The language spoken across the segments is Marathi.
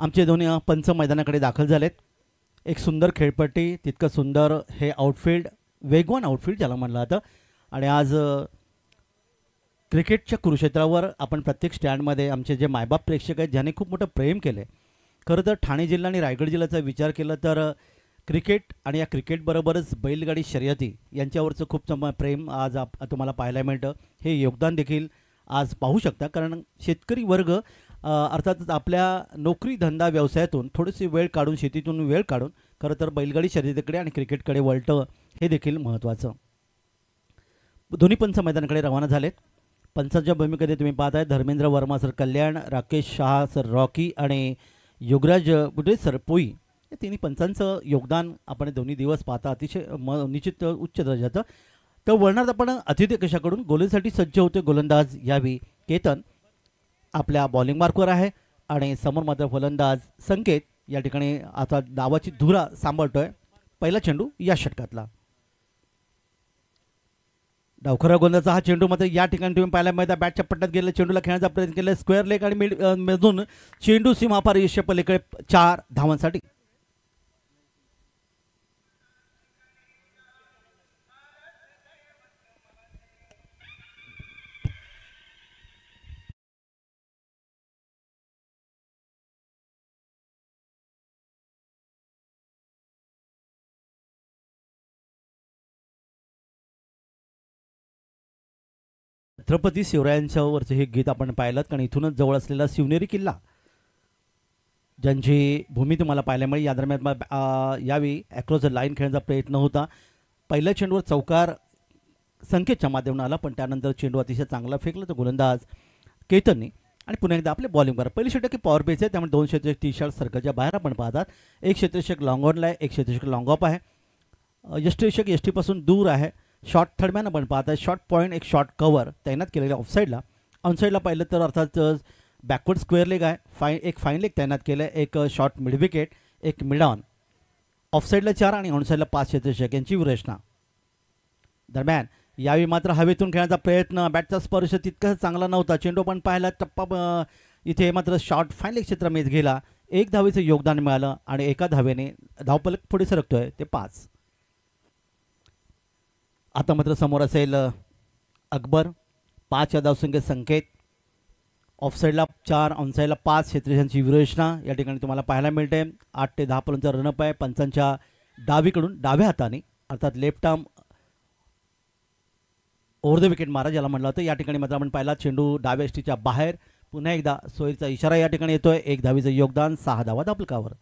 आमचे दोन्ही पंच मैदानाकडे दाखल झालेत. एक सुंदर खेळपट्टी, तितकं सुंदर हे आउटफील्ड, वेगवान आउटफील्ड ज्याला म्हणलं जातं. आणि आज क्रिकेटच्या कुरुक्षेत्रावर आपण प्रत्येक स्टँडमध्ये आमचे जे मायबाप प्रेक्षक आहेत ज्याने खूप मोठं प्रेम केलं आहे. खरं तर ठाणे जिल्हा आणि रायगड जिल्ह्याचा विचार केला तर क्रिकेट आणि या क्रिकेटबरोबरच बैलगाडी शर्यती यांच्यावरचं खूप प्रेम आज तुम्हाला पाहायला मिळतं. हे योगदान देखील आज पाहू शकता, कारण शेतकरी वर्ग अर्थातच आपल्या नोकरी धंदा व्यवसायातून थोडीशी वेळ काढून, शेतीतून वेळ काढून खरं तर बैलगाडी शर्यतीकडे आणि क्रिकेटकडे वळतं, हे देखील महत्त्वाचं. दोन्ही पंच मैदानाकडे रवाना झालेत. पंचांच्या भूमिकेमध्ये तुम्ही पाहताय धर्मेंद्र वर्मा सर कल्याण, राकेश शहा सर रॉकी आणि योगराज बुडे सर पोई. या तिन्ही पंचांचं योगदान आपण दोन्ही दिवस पाहता, अतिशय निश्चित उच्च दर्जाचं. तर वळणात आपण अतिथी कशाकडून गोलंदाजीसाठी सज्ज होते गोलंदाज यावी केतन आपल्या बॉलिंग मार्कवर आहे आणि समोर मात्र फलंदाज संकेत या ठिकाणी आता डावाची धुरा सांभाळतोय. पहिला चेंडू या षटकातला डावखरा गोलंदाजा हा चेंडू मात्र या ठिकाणी तुम्ही पाहायला मिळता बॅटच्या पट्ट्यात गेलेला चेंडूला खेळण्याचा प्रयत्न केला, स्क्वेअर लेग आणि मधून चेंडू सीमापार यश पलीकडे 4 धावांसाठी. छत्रपती शिवरायांच्यावरचं हे गीत आपण पाहिलं, कारण इथूनच जवळ असलेला शिवनेरी किल्ला ज्यांची भूमी तुम्हाला पाहायला मिळेल. या दरम्यान यावेळी अक्रॉस द लाईन खेळण्याचा प्रयत्न होता. पहिल्या चेंडूवर चौकार संकेतच्या माध्यमातून आला, पण त्यानंतर चेंडू अतिशय चांगला फेकला तर गोलंदाज केतननी. आणि पुन्हा एकदा आपले बॉलिंगवर पहिली षटक पॉवर बेस आहे, त्यामुळे 2 क्षेत्ररक्षक टी शर्ट सर्कलच्या बाहेर आपण पाहतात. एक क्षेत्ररक्षक लॉंग ऑनला आहे, एक क्षेत्ररक्षक लॉंग ऑफ आहे. यष्टीरक्षक यष्टीपासून दूर आहे. शॉर्ट थर्डमॅन आपण पाहताय, शॉर्ट पॉईंट एक शॉर्ट कव्हर तैनात केलेलं ऑफसाईडला. ऑनसाईडला पाहिलं तर अर्थात बॅकवर्ड स्क्वेअर लेग आहे, एक फाईन लेग तैनात केलं आहे, एक शॉर्ट मिड विकेट, एक मिड ऑन. ऑफसाईडला 4 आणि ऑनसाईडला 5 क्षेत्ररक्षक यांची विरचना. दरम्यान यावेळी मात्र हवेतून खेळण्याचा प्रयत्न, बॅटचा स्पर्श तितकाच चांगला नव्हता. चेंडू पण पाहिला टप्पा इथे मात्र शॉर्ट फाईन लेग क्षेत्रामध्ये गेला. 1 धावेचं योगदान मिळालं आणि एका धावेने धावफलक पुढे सरकतोय ते 5. आता मात्र समोर असेल अकबर, 5 या धावसंख्येत संकेत, ऑफसाईडला 4 ऑनसाईडला 5 क्षेत्ररक्षकांची विरचना या ठिकाणी तुम्हाला पाहायला मिळते. 8 ते 10 पर्यंत रनअप आहे पंचांच्या डावीकडून डाव्या हाताने, अर्थात left arm over the wicket मारा ज्याला म्हणलं होतं. या ठिकाणी मात्र आपण पाहिला चेंडू डाव्या एसटीच्या बाहेर. पुन्हा एकदा सोयीचा इशारा या ठिकाणी येतोय. 1 धावेचं योगदान, 6 धावा धावफलकावर.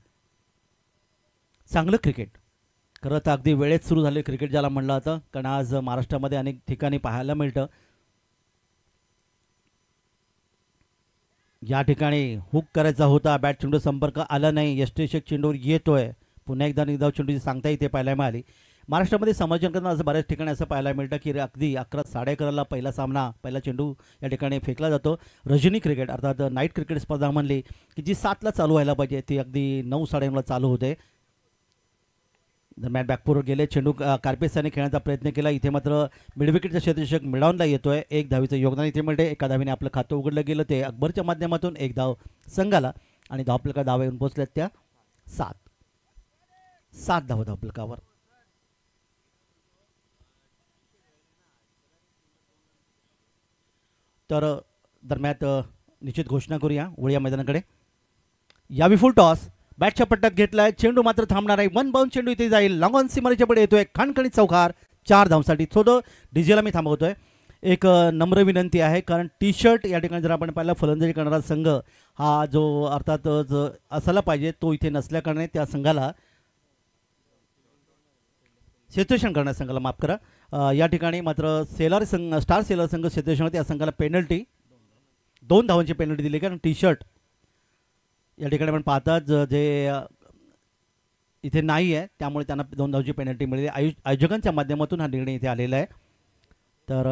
चांगलं क्रिकेट खरं तर अगदी वेळेत सुरू झाले क्रिकेट ज्याला म्हणलं जातं, कारण आज महाराष्ट्रामध्ये अनेक ठिकाणी पाहायला मिळतं. या ठिकाणी हुक करायचा होता, बॅट चेंडू संपर्क आला नाही, यष्टीरक्षक चेंडूवर येतोय. पुन्हा एकदा निधाव चेंडूची सांगता इथे पाहायला मिळाली. महाराष्ट्रामध्ये समायोजन करताना असं बऱ्याच ठिकाणी असं पाहायला मिळतं की अगदी 11 11:30ला पहिला सामना, पहिला चेंडू या ठिकाणी फेकला जातो. रजनी क्रिकेट अर्थात नाईट क्रिकेट स्पर्धा म्हणली की जी 7ला चालू व्हायला पाहिजे ती अगदी 9 9:30ला चालू होते. दरम्यान बॅकफोरवर गेले, चेंडू कार्पेसाने खेळण्याचा प्रयत्न केला. इथे मात्र मिडविकेटचा क्षेत्ररक्षक मिडाऊनला येतोय. 1 धावेचं योगदान इथे मिळते. एका धावेने आपलं खातं उघडलं गेलं ते अकबरच्या माध्यमातून. 1 धाव संघाला आणि धावफलका धावा येऊन पोहोचल्यात त्या 7 धावा धावफलकावर. तर दरम्यान निश्चित घोषणा करूया, वळूया मैदानाकडे. यावी फुल टॉस, बॅटच्या पट्ट्यात घेतलाय, चेंडू मात्र थांबणार आहे. 1 बाउंड चेंडू इथे जाईल, लॉंग ऑन सीमारेच्या पुढे येतोय, खणखणीत चौकार, 4 धावांसाठी. थोडं डीजेला मी थांबवतोय. एक नम्र विनंती आहे, कारण टी शर्ट या ठिकाणी जर आपण पाहिला फलंदाजी करणारा संघ हा जो अर्थात असायला पाहिजे तो इथे नसल्याकारणे त्या संघाला क्षेत्ररक्षण करणाऱ्या संघाला माफ करा. या ठिकाणी मात्र सेलर संघ, स्टार सेलर संघ क्षेत्ररक्षण त्या संघाला पेनल्टी 2 धावांची पेनल्टी दिली, कारण टी शर्ट या ठिकाणी आपण पाहतात जे इथे नाही आहे त्यामुळे त्यांना 2 धावांची पेनल्टी मिळाली. आयोजकांच्या माध्यमातून हा निर्णय इथे आलेला आहे. तर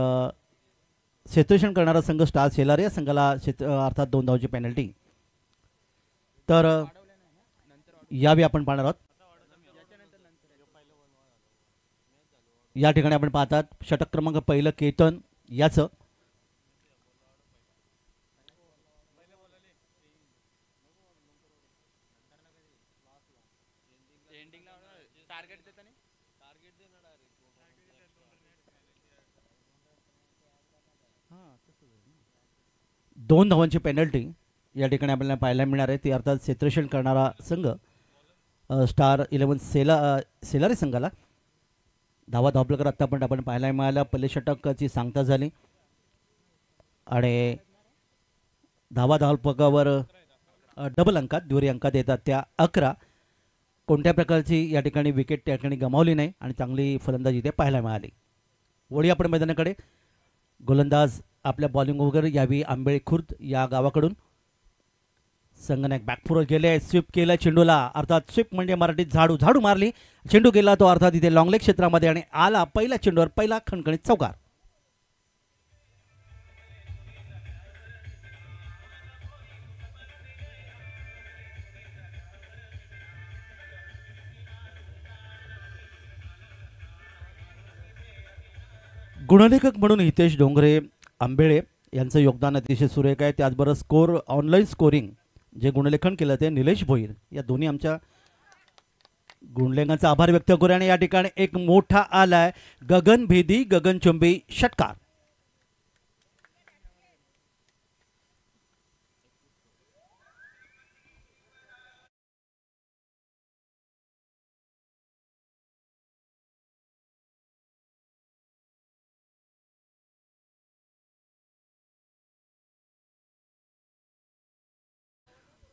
क्षेत्ररक्षण करणारा संघ स्टार सेलर या संघाला अर्थात 2 धावांची पेनल्टी. तर यावेळी आपण पाहणार आहोत. या ठिकाणी आपण पाहतात षटक क्रमांक पहिलं केतन याचं, दोन धावांची पेनल्टी या ठिकाणी आपल्याला पाहायला मिळणार आहे. ती अर्थात क्षेत्ररक्षण करणारा संघ स्टार 11 सेलारी संघाला धावा धावपलकर आत्तापर्यंत आपण पाहायला मिळाला. पहिले षटकाची सांगता झाली आणि धावा धावपलकावर डबल अंकात दुहेरी अंकात येतात त्या 11. कोणत्या प्रकारची या ठिकाणी विकेट त्या ठिकाणी गमावली नाही आणि चांगली फलंदाजी इथे पाहायला मिळाली. वळी आपण मैदानाकडे. गोलंदाज आपल्या बॉलिंग वगैरे यावी आंबेळे खुर्द या गावाकडून. संगनायक बॅकफुटवर गेले, स्वीप केला चेंडूला. अर्थात स्वीप म्हणजे मराठीत झाडू झाडू मारली. चेंडू गेला तो अर्थात इथे लॉंग लेग क्षेत्रामध्ये आणि आला पहिल्या चेंडूवर पहिला खणखणीत चौकार. गुणलेखक म्हणून हितेश डोंगरे आंबेळे यांचं योगदान अतिशय सुरेख आहे. त्याचबरोबर ऑनलाईन स्कोरिंग जे गुणलेखन केलं ते निलेश भोईर. या दोन्ही आमच्या गुणलेखांचा आभार व्यक्त करूया. आणि या ठिकाणी एक मोठा आलाय गगनभेदी गगनचुंबी षटकार.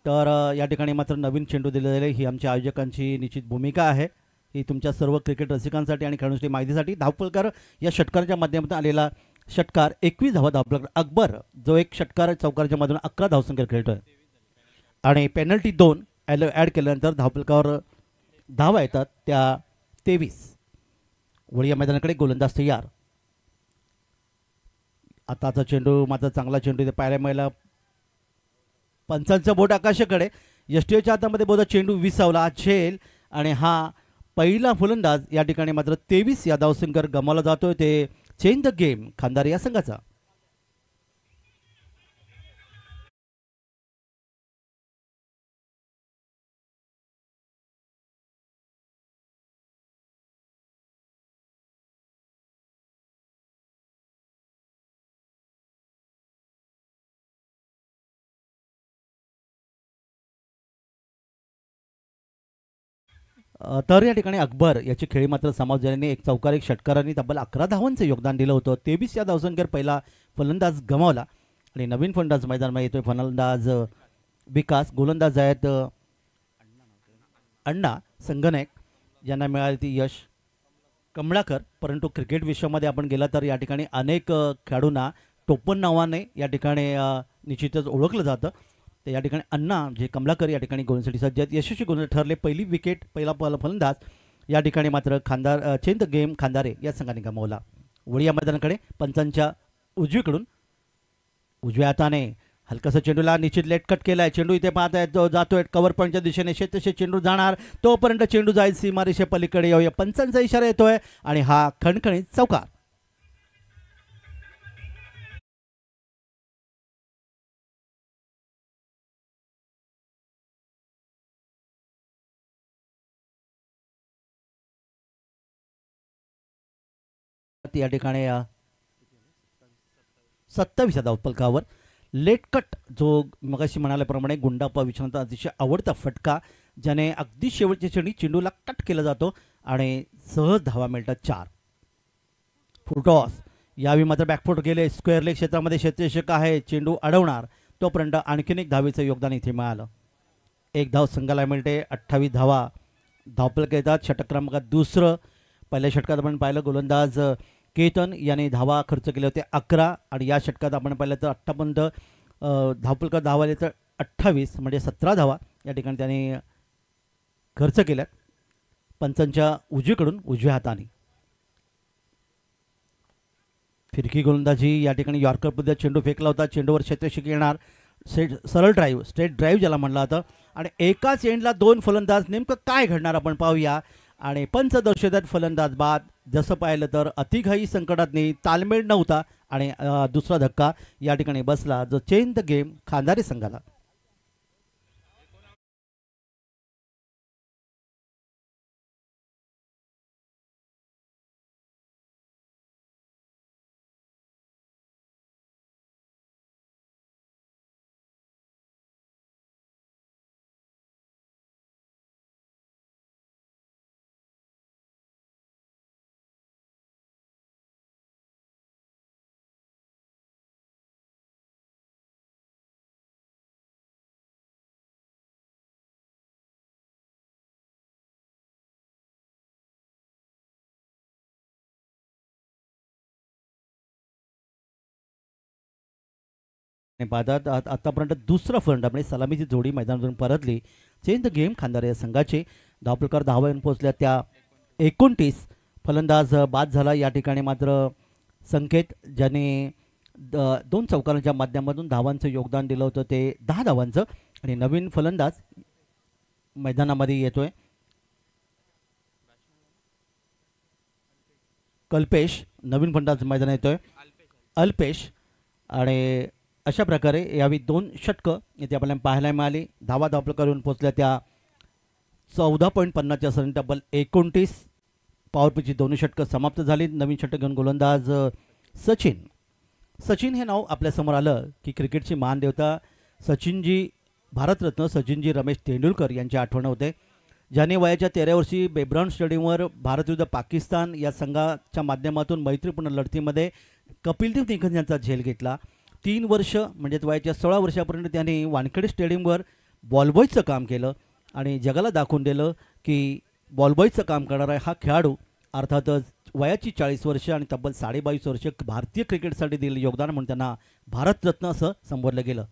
तर या ठिकाणी मात्र नवीन चेंडू दिलेले ही आमच्या आयोजकांची निश्चित भूमिका आहे. ही तुमच्या सर्व क्रिकेट रसिकांसाठी आणि खेळाडूंसाठी माहितीसाठी धावपलकर या षटकाराच्या माध्यमातून आलेला षटकार 21 धावा धावपलकर अकबर जो एक षटकार चौकाराच्या मधून 11 धावसंख्या खेळतोय आणि पेनल्टी 2 ॲड केल्यानंतर धावपलकावर धावा येतात त्या 23. वळी या मैदानाकडे. गोलंदाज तयार. आताचा चेंडू मात्र चांगला चेंडू इथे पाहायला मिळाला. पंचांचं बोट आकाशाकडे. यष्टीच्या हातामध्ये बोधा चेंडू विसावला झेल आणि हा पहिला फलंदाज या ठिकाणी मात्र 23 या धावसंख्येवर गमावला जातोय. ते चेंज द गेम खांदारी या संघाचा. तर या ठिकाणी अकबर याची खेळी मात्र समाज झाल्याने एक चौकार एक षटकारांनी तब्बल 11 धावांचं योगदान दिलं होतं. 23 या धावसंख्येवर पहिला फलंदाज गमावला आणि नवीन फलंदाज मैदानामध्ये येतोय फलंदाज विकास. गोलंदाज आहेत अण्णा संगनायक यांना मिळाली ती यश कमळाकर. परंतु क्रिकेट विश्वामध्ये आपण गेला तर या ठिकाणी अनेक खेळाडूंना टोपण नावाने या ठिकाणी निश्चितच ओळखलं जातं. तर या ठिकाणी अण्णा जे कमलाकर या ठिकाणी गोलंदाजीसाठी सज्ज आहेत. यशस्वी गोलंदाज ठरले. पहिली विकेट पहिला फलंदाज या ठिकाणी मात्र चेंज द गेम खांदारे या संघाने गमावला. वळी या मैदानाकडे. पंचांच्या उजवीकडून उजव्या हाताने हलकासा चेंडूला निश्चित लेट कट केलाय. चेंडू इथे पाहताय तो जातोय कव्हर पॉईंटच्या दिशेने. शेतशे चेंडू जाणार तोपर्यंत चेंडू जाईल सीमारेषे पलीकडे. येऊया पंचांचा इशारा येतोय आणि हा खणखणीत चौकार. या ठिकाणी 27 धावपलकावर लेटकट जो मगाशी म्हणाल्याप्रमाणे गुंडाप्पा विश्वनाथ अतिशय आवडता फटका ज्याने अगदी शेवटच्या क्षणी चेंडूला कट केला जातो आणि सहज धावा मिळतात 4. फुलटॉस यावेळी मात्र बॅकफुट गेले. स्क्वेअर लेग क्षेत्रामध्ये क्षेत्ररक्षक आहे. चेंडू अडवणार तोपर्यंत आणखीन एक धावेचं योगदान इथे मिळालं. एक धाव संघाला मिळते. 28 धावा धावपलक येतात. षटक क्रमांकात दुसरं. पहिल्या षटकात आपण पाहिलं गोलंदाज केतन याने धावा खर्च केले होते 11 आणि या षटकात आपण पाहिलं तर आत्तापर्यंत धावपलकर धावा आले तर 28 म्हणजे 17 धावा या ठिकाणी त्याने खर्च केल्यात. पंचांच्या उजवीकडून उजव्या हाताने फिरकी गोलंदाजी या ठिकाणी यॉर्कर पद्धत चेंडू फेकला होता. चेंडूवर क्षेत्ररक्षक येणार. सरळ ड्राईव्ह स्ट्रेट ड्राईव्ह ज्याला म्हणलं जातं आणि एकाच एंडला 2 फलंदाज. नेमकं काय घडणार आपण पाहूया. आणि पंच दर्शवतात फलंदाज बाद. जसं पाहिलं तर अतिघाई संकटातनी तालमेळ नव्हता आणि दुसरा धक्का या ठिकाणी बसला जो चेंज द गेम खांदारी संघाला. आणि पाहतात आतापर्यंत दुसरा फलंदाज म्हणजे सलामीची जोडी मैदानातून परतली. चेंज द गेम खंडारे या संघाचे धावपलकार 10 येऊन पोहोचल्या त्या 29. फलंदाज बाद झाला या ठिकाणी. मात्र संकेत ज्याने दोन चौकारांच्या माध्यमातून धावांचं योगदान दिलं होतं ते 10 धावांचं. आणि नवीन फलंदाज मैदानामध्ये येतोय कल्पेश. नवीन फलंदाज मैदानात येतोय अल्पेश. आणि अशा प्रकारे यावी 2 षटकं इथे आपल्याला पाहायला मिळाली. धावा धावपलकार येऊन पोहोचल्या त्या 14.50च्या सरी. डबल 29. पॉवरप्लेची 2 षटकं समाप्त झाली. नवीन षटक घेऊन गोलंदाज सचिन. सचिन हे नाव आपल्यासमोर आलं की क्रिकेटची महान देवता सचिनजी, भारतरत्न सचिनजी रमेश तेंडुलकर यांची आठवण होते, ज्याने वयाच्या 13 वर्षी बेब्राऊन स्टेडियमवर भारत विरुद्ध पाकिस्तान या संघाच्या माध्यमातून मैत्रीपूर्ण लढतीमध्ये कपिलदेव निखन यांचा झेल घेतला. 3 वर्ष म्हणजे वयाच्या 16 वर्षापर्यंत त्यांनी वानखेडे स्टेडियमवर बॉलबॉयचं काम केलं आणि जगाला दाखवून दिलं की बॉलबॉयचं काम करणारा हा खेळाडू अर्थातच वयाची 40 वर्ष आणि तब्बल 22.5 वर्ष भारतीय क्रिकेटसाठी दिलेलं योगदान म्हणून त्यांना भारतरत्न असं संबोधलं गेलं.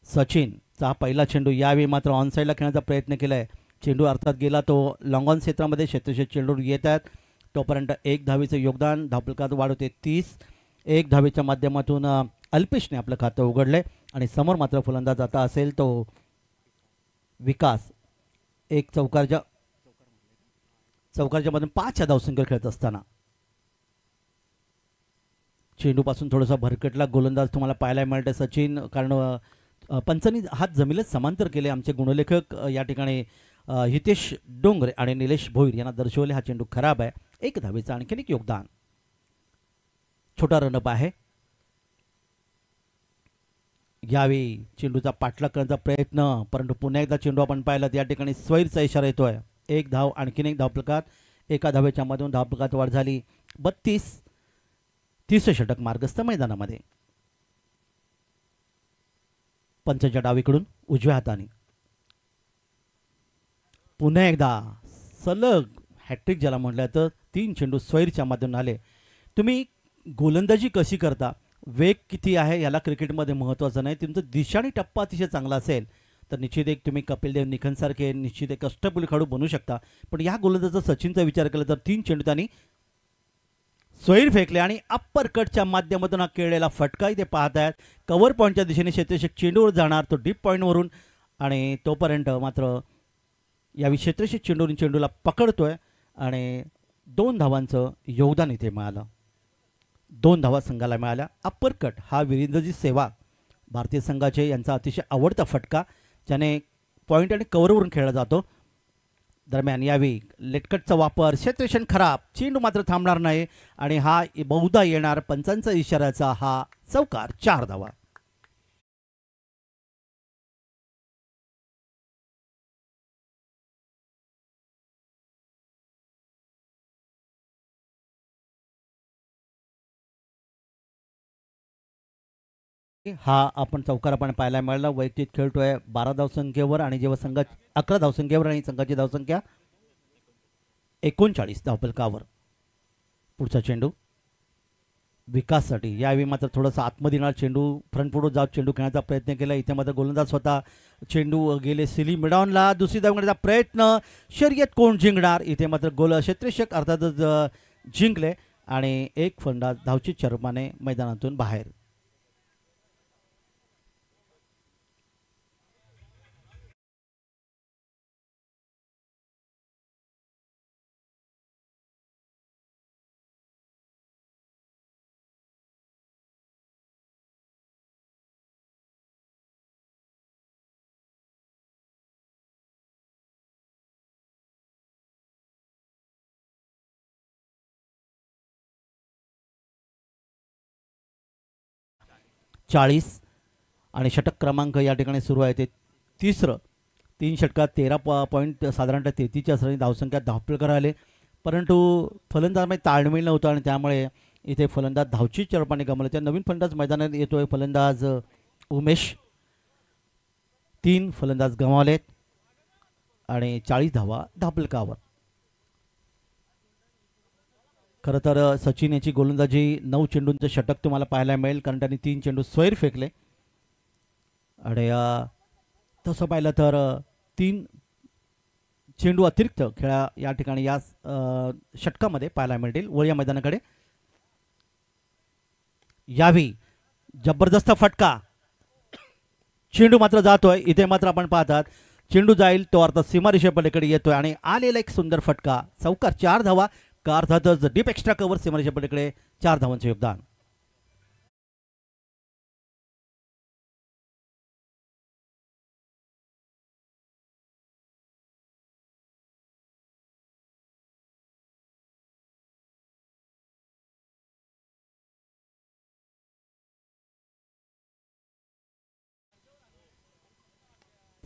सचिनचा पहिला चेंडू यावेळी मात्र ऑनसाईडला खेळण्याचा प्रयत्न केला आहे. चेंडू अर्थात गेला तो लॉंग ऑन क्षेत्रामध्ये. क्षेत्रक्षेत्र चेंडू येत आहेत तोपर्यंत 1 धावेचं योगदान. धावपलकात वाढ होते 30. 1 धावेच्या माध्यमातून अल्पेशने आपलं खातं उघडलंय. आणि समोर मात्र फलंदाज आता असेल तो विकास. एक चौकारच्या मधून 5 या धावसंख्येवर खेळत असताना चेंडूपासून थोडासा भरकटला गोलंदाज तुम्हाला पाहायला मिळते सचिन. कारण पंचांनी हात जमिनीला समांतर केले. आमचे गुणलेखक या ठिकाणी हितेश डोंगरे आणि निलेश भोईर यांना दर्शवले हा चेंडू खराब आहे. 1 धावेचं आणखीन एक योगदान. छोटा रनअप आहे. यावेळी चेंडूचा पाठलाग करण्याचा प्रयत्न, परंतु पुन्हा एकदा चेंडू आपण पाहिला या ठिकाणी स्वैरचा इशारा येतोय. 1 धाव आणखीन एक धावपलकात. 1 धावेच्या मधून धावपलकात वाढ झाली 32. 30 षटक मार्गस्थ मैदानामध्ये. पंचांच्या डावीकडून उजव्या हाताने पुन्हा एकदा सलग हॅट्रिक ज्याला म्हटलं तर 3 चेंडू स्वैरच्या माध्यमातून आले. तुम्ही गोलंदाजी कशी करता, वेग किती आहे याला क्रिकेटमध्ये महत्त्वाचं नाही. तुमचं दिशाणी टप्पा अतिशय चांगला असेल तर निश्चित एक तुम्ही कपिलदेव निखनसारखे निश्चित एक अष्टपैलू खेळाडू बनू शकता. पण या गोलंदाजाचा सचिनचा विचार केला तर 3 चेंडू त्यांनी स्वैर फेकले आणि अप्पर कटच्या माध्यमातून हा खेळलेला फटका इथे पाहत आहेत. कव्हर पॉईंटच्या दिशेने क्षेत्रक्षेत्र चेंडूवर जाणार तो डीप पॉईंटवरून. आणि तोपर्यंत मात्र यावेळी क्षेत्रक्षेत्र चेंडूवरून चेंडूला पकडतोय आणि 2 धावांचं योगदान इथे मिळालं. 2 धावा संघाला मिळाल्या. अप्पर कट हा वीरेंद्रजी सेहवाग भारतीय संघाचे यांचा अतिशय आवडता फटका ज्याने पॉईंट आणि कव्हरवरून खेळला जातो. दरम्यान यावेळी लेटकटचा वापर. क्षेत्रक्षेत्र खराब. चेंडू मात्र थांबणार नाही आणि हा बहुधा येणार पंचांचा इशाऱ्याचा हा चौकार. 4 धावा. हा आपण चौकार आपण पाहायला मिळाला. वैयक्तिक खेळतोय 12 धावसंख्येवर आणि जेव्हा संघात 11 धावसंख्येवर आणि संघाची धावसंख्या 39 धावपलकावर. पुढचा चेंडू विकाससाठी. यावेळी मात्र थोडासा आतमध्ये येणार चेंडू फ्रंट फुटवर जात चेंडू खेळण्याचा प्रयत्न केला. इथे मात्र गोलंदाज स्वतः चेंडू गेले सिली मिडॉनला. दुसरी धाव घेण्याचा प्रयत्न. शर्यत कोण जिंकणार. इथे मात्र गोल क्षेत्ररक्षक अर्थातच जिंकले आणि एक फलंदाज धावचीच्या रूपाने मैदानातून बाहेर. चाळीस आणि षटक क्रमांक या ठिकाणी सुरू आहे ते 3रं. 3 षटकात 13 पॉईंट साधारणतः 33च्या सरी धावसंख्या धावपलकर आले. परंतु फलंदाजामध्ये ताळमेळ नव्हता आणि त्यामुळे इथे फलंदाज धावचीच्या रूपाने गमावले. त्या नवीन फलंदाज मैदानात येतोय फलंदाज उमेश. 3 फलंदाज गमावलेत आणि 40 धावा धावपलकावर. खरं तर सचिन याची गोलंदाजी 9 चेंडूंचं षटक तुम्हाला पाहायला मिळेल, कारण त्यांनी 3 चेंडू स्वैर फेकले. आणि तसं पाहिलं तर 3 चेंडू अतिरिक्त खेळा या ठिकाणी या षटकामध्ये पाहायला मिळतील. वळूया मैदानाकडे. यावी जबरदस्त फटका, चेंडू मात्र जातोय. इथे मात्र आपण पाहतात चेंडू जाईल तो अर्थात सीमारेषेपलीकडे येतोय आणि आलेला एक सुंदर फटका, चौकार, 4 धावा. का अर्थातच डीप एक्स्ट्रा कव्हर, सीमारेषेपलीकडे 4 धावांचे योगदान.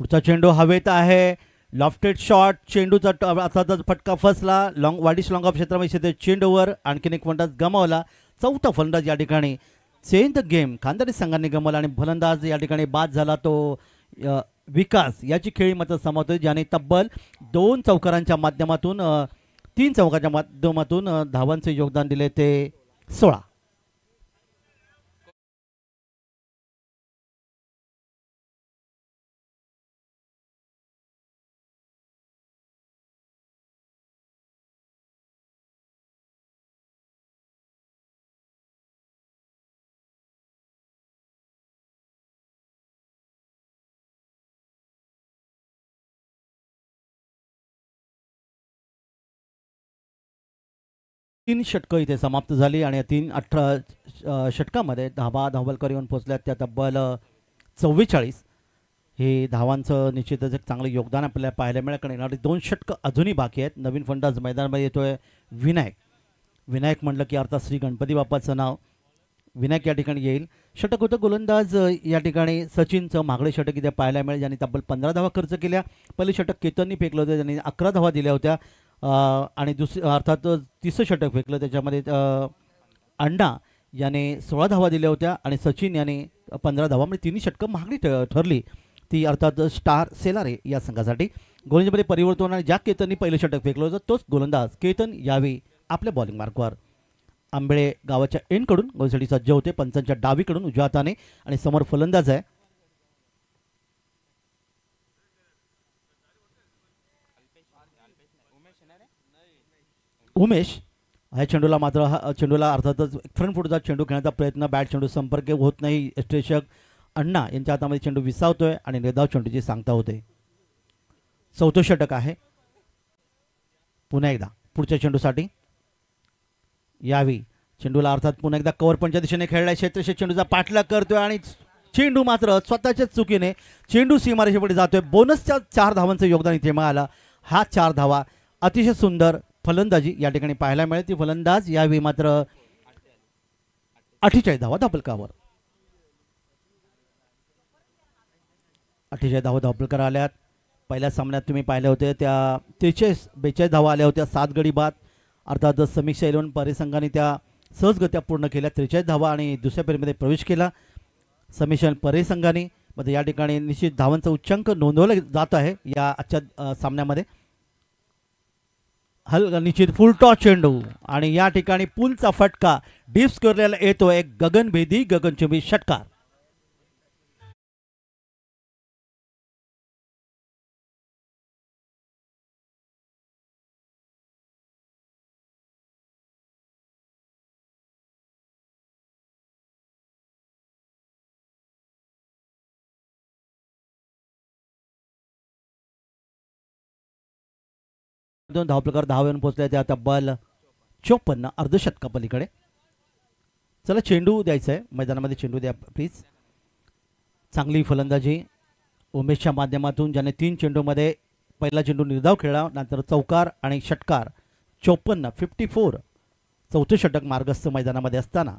पुढचा चेंडू हवेत आहे, लॉफ्टेड शॉट, चेंडूचा अर्थातच फटका फसला. वाडीश लॉंग ऑफ क्षेत्रामध्ये चेंडूवर आणखीन एक फलंदाज गमावला. चौथा फलंदाज या ठिकाणी चेंज गेम खानदानी संघाने गमावला आणि फलंदाज या ठिकाणी बाद झाला तो विकास. याची खेळी मात्र समावते, ज्याने तब्बल 2 चौकारांच्या माध्यमातून 3 चौकाच्या माध्यमातून धावांचे योगदान दिले ते 16. तीन षटकं इथे समाप्त झाली आणि 18 षटकामध्ये धावलकर येऊन पोहोचल्यात त्या तब्बल 44. हे धावांचं निश्चितच एक चांगलं योगदान आपल्याला पाहायला मिळेल, कारण येणारी 2 षटकं अजूनही बाकी आहेत. नवीन फलंदाज मैदानामध्ये येतोय विनायक. विनायक म्हटलं की अर्थात श्री गणपती बाप्पाचं नाव. विनायक या ठिकाणी येईल. षटक होतं गोलंदाज या ठिकाणी सचिनचं मागळे षटक इथे पाहायला मिळेल, ज्यांनी तब्बल 15 धावा खर्च केल्या. पहिले षटक केतननी फेकलं होतं, ज्यांनी 11 धावा दिल्या होत्या. आणि अर्थात तिसरं षटक फेकलं, त्याच्यामध्ये अण्णा याने 16 धावा दिल्या होत्या आणि सचिन याने 15 धावा. म्हणजे तिन्ही षटकं महागडी ठरली ती अर्थात स्टार सेलारे या संघासाठी. गोलंदाजीमध्ये परिवर्तन आणि ज्या केतननी पहिलं षटक फेकलं होतं तोच गोलंदाज केतन यावी आपल्या बॉलिंग मार्कवर. आंबळे गावाच्या एंडकडून गोलसाठी सज्ज होते, पंचांच्या डावीकडून उजव्या हाताने, आणि समोर फलंदाज आहे उमेश. ह्या चेंडूला मात्र चेंडूला अर्थातच फ्रंट फुटचा चेंडू खेळण्याचा प्रयत्न, बॅट चेंडू संपर्क होत नाही. यष्टेशक अण्णा यांच्या हातामध्ये चेंडू विसावतोय आणि निर्धाव चेंडूची सांगता होते. चौथं षटक आहे. पुन्हा एकदा पुढच्या चेंडूसाठी यावी. चेंडूला अर्थात पुन्हा एकदा कव्हर पंचच्या दिशेने खेळलाय. क्षेत्रक्षेत्र चेंडूचा पाठलाग करतोय आणि चेंडू मात्र स्वतःच्याच चुकीने चेंडू सीमारेषेपुढे जातोय. बोनसच्या 4 धावांचं योगदान इथे मिळालं. हा 4 धावा अतिशय सुंदर फलंदाजी या ठिकाणी पाहायला मिळेल. ती फलंदाज यावेळी मात्र 48 धावा धापलकावर. 48 धावा धापलकर आल्यात. पहिल्या सामन्यात तुम्ही पाहिले होते त्या 43-42 धावा आल्या होत्या 7 गडी बाद. अर्थात समीक्षा 11 परिसंघाने त्या सहजगत्या पूर्ण केल्या 43 धावा आणि दुसऱ्या फेरीमध्ये प्रवेश केला समीक्षा परिसंघाने. मध्ये या ठिकाणी निश्चित धावांचा उच्चांक नोंदवला जात आहे या आजच्या सामन्यामध्ये. निश्चित फुल टॉस चेंडू आणि या ठिकाणी पुलचा फटका डीप स्कोरला येतो. एक गगनभेदी गगनचुंबी षटकार. दोन धावप्रकार 10 येऊन पोहोचले त्या तब्बल 54 अर्धशतका पलीकडे. चला चेंडू द्यायचा आहे मैदानामध्ये, चेंडू द्या प्लीज. चांगली फलंदाजी उमेशच्या माध्यमातून, ज्याने 3 चेंडूमध्ये पहिला चेंडू निर्धाव खेळला, नंतर चौकार आणि षटकार. 54 चौथे षटक मार्गस्थ मैदानामध्ये असताना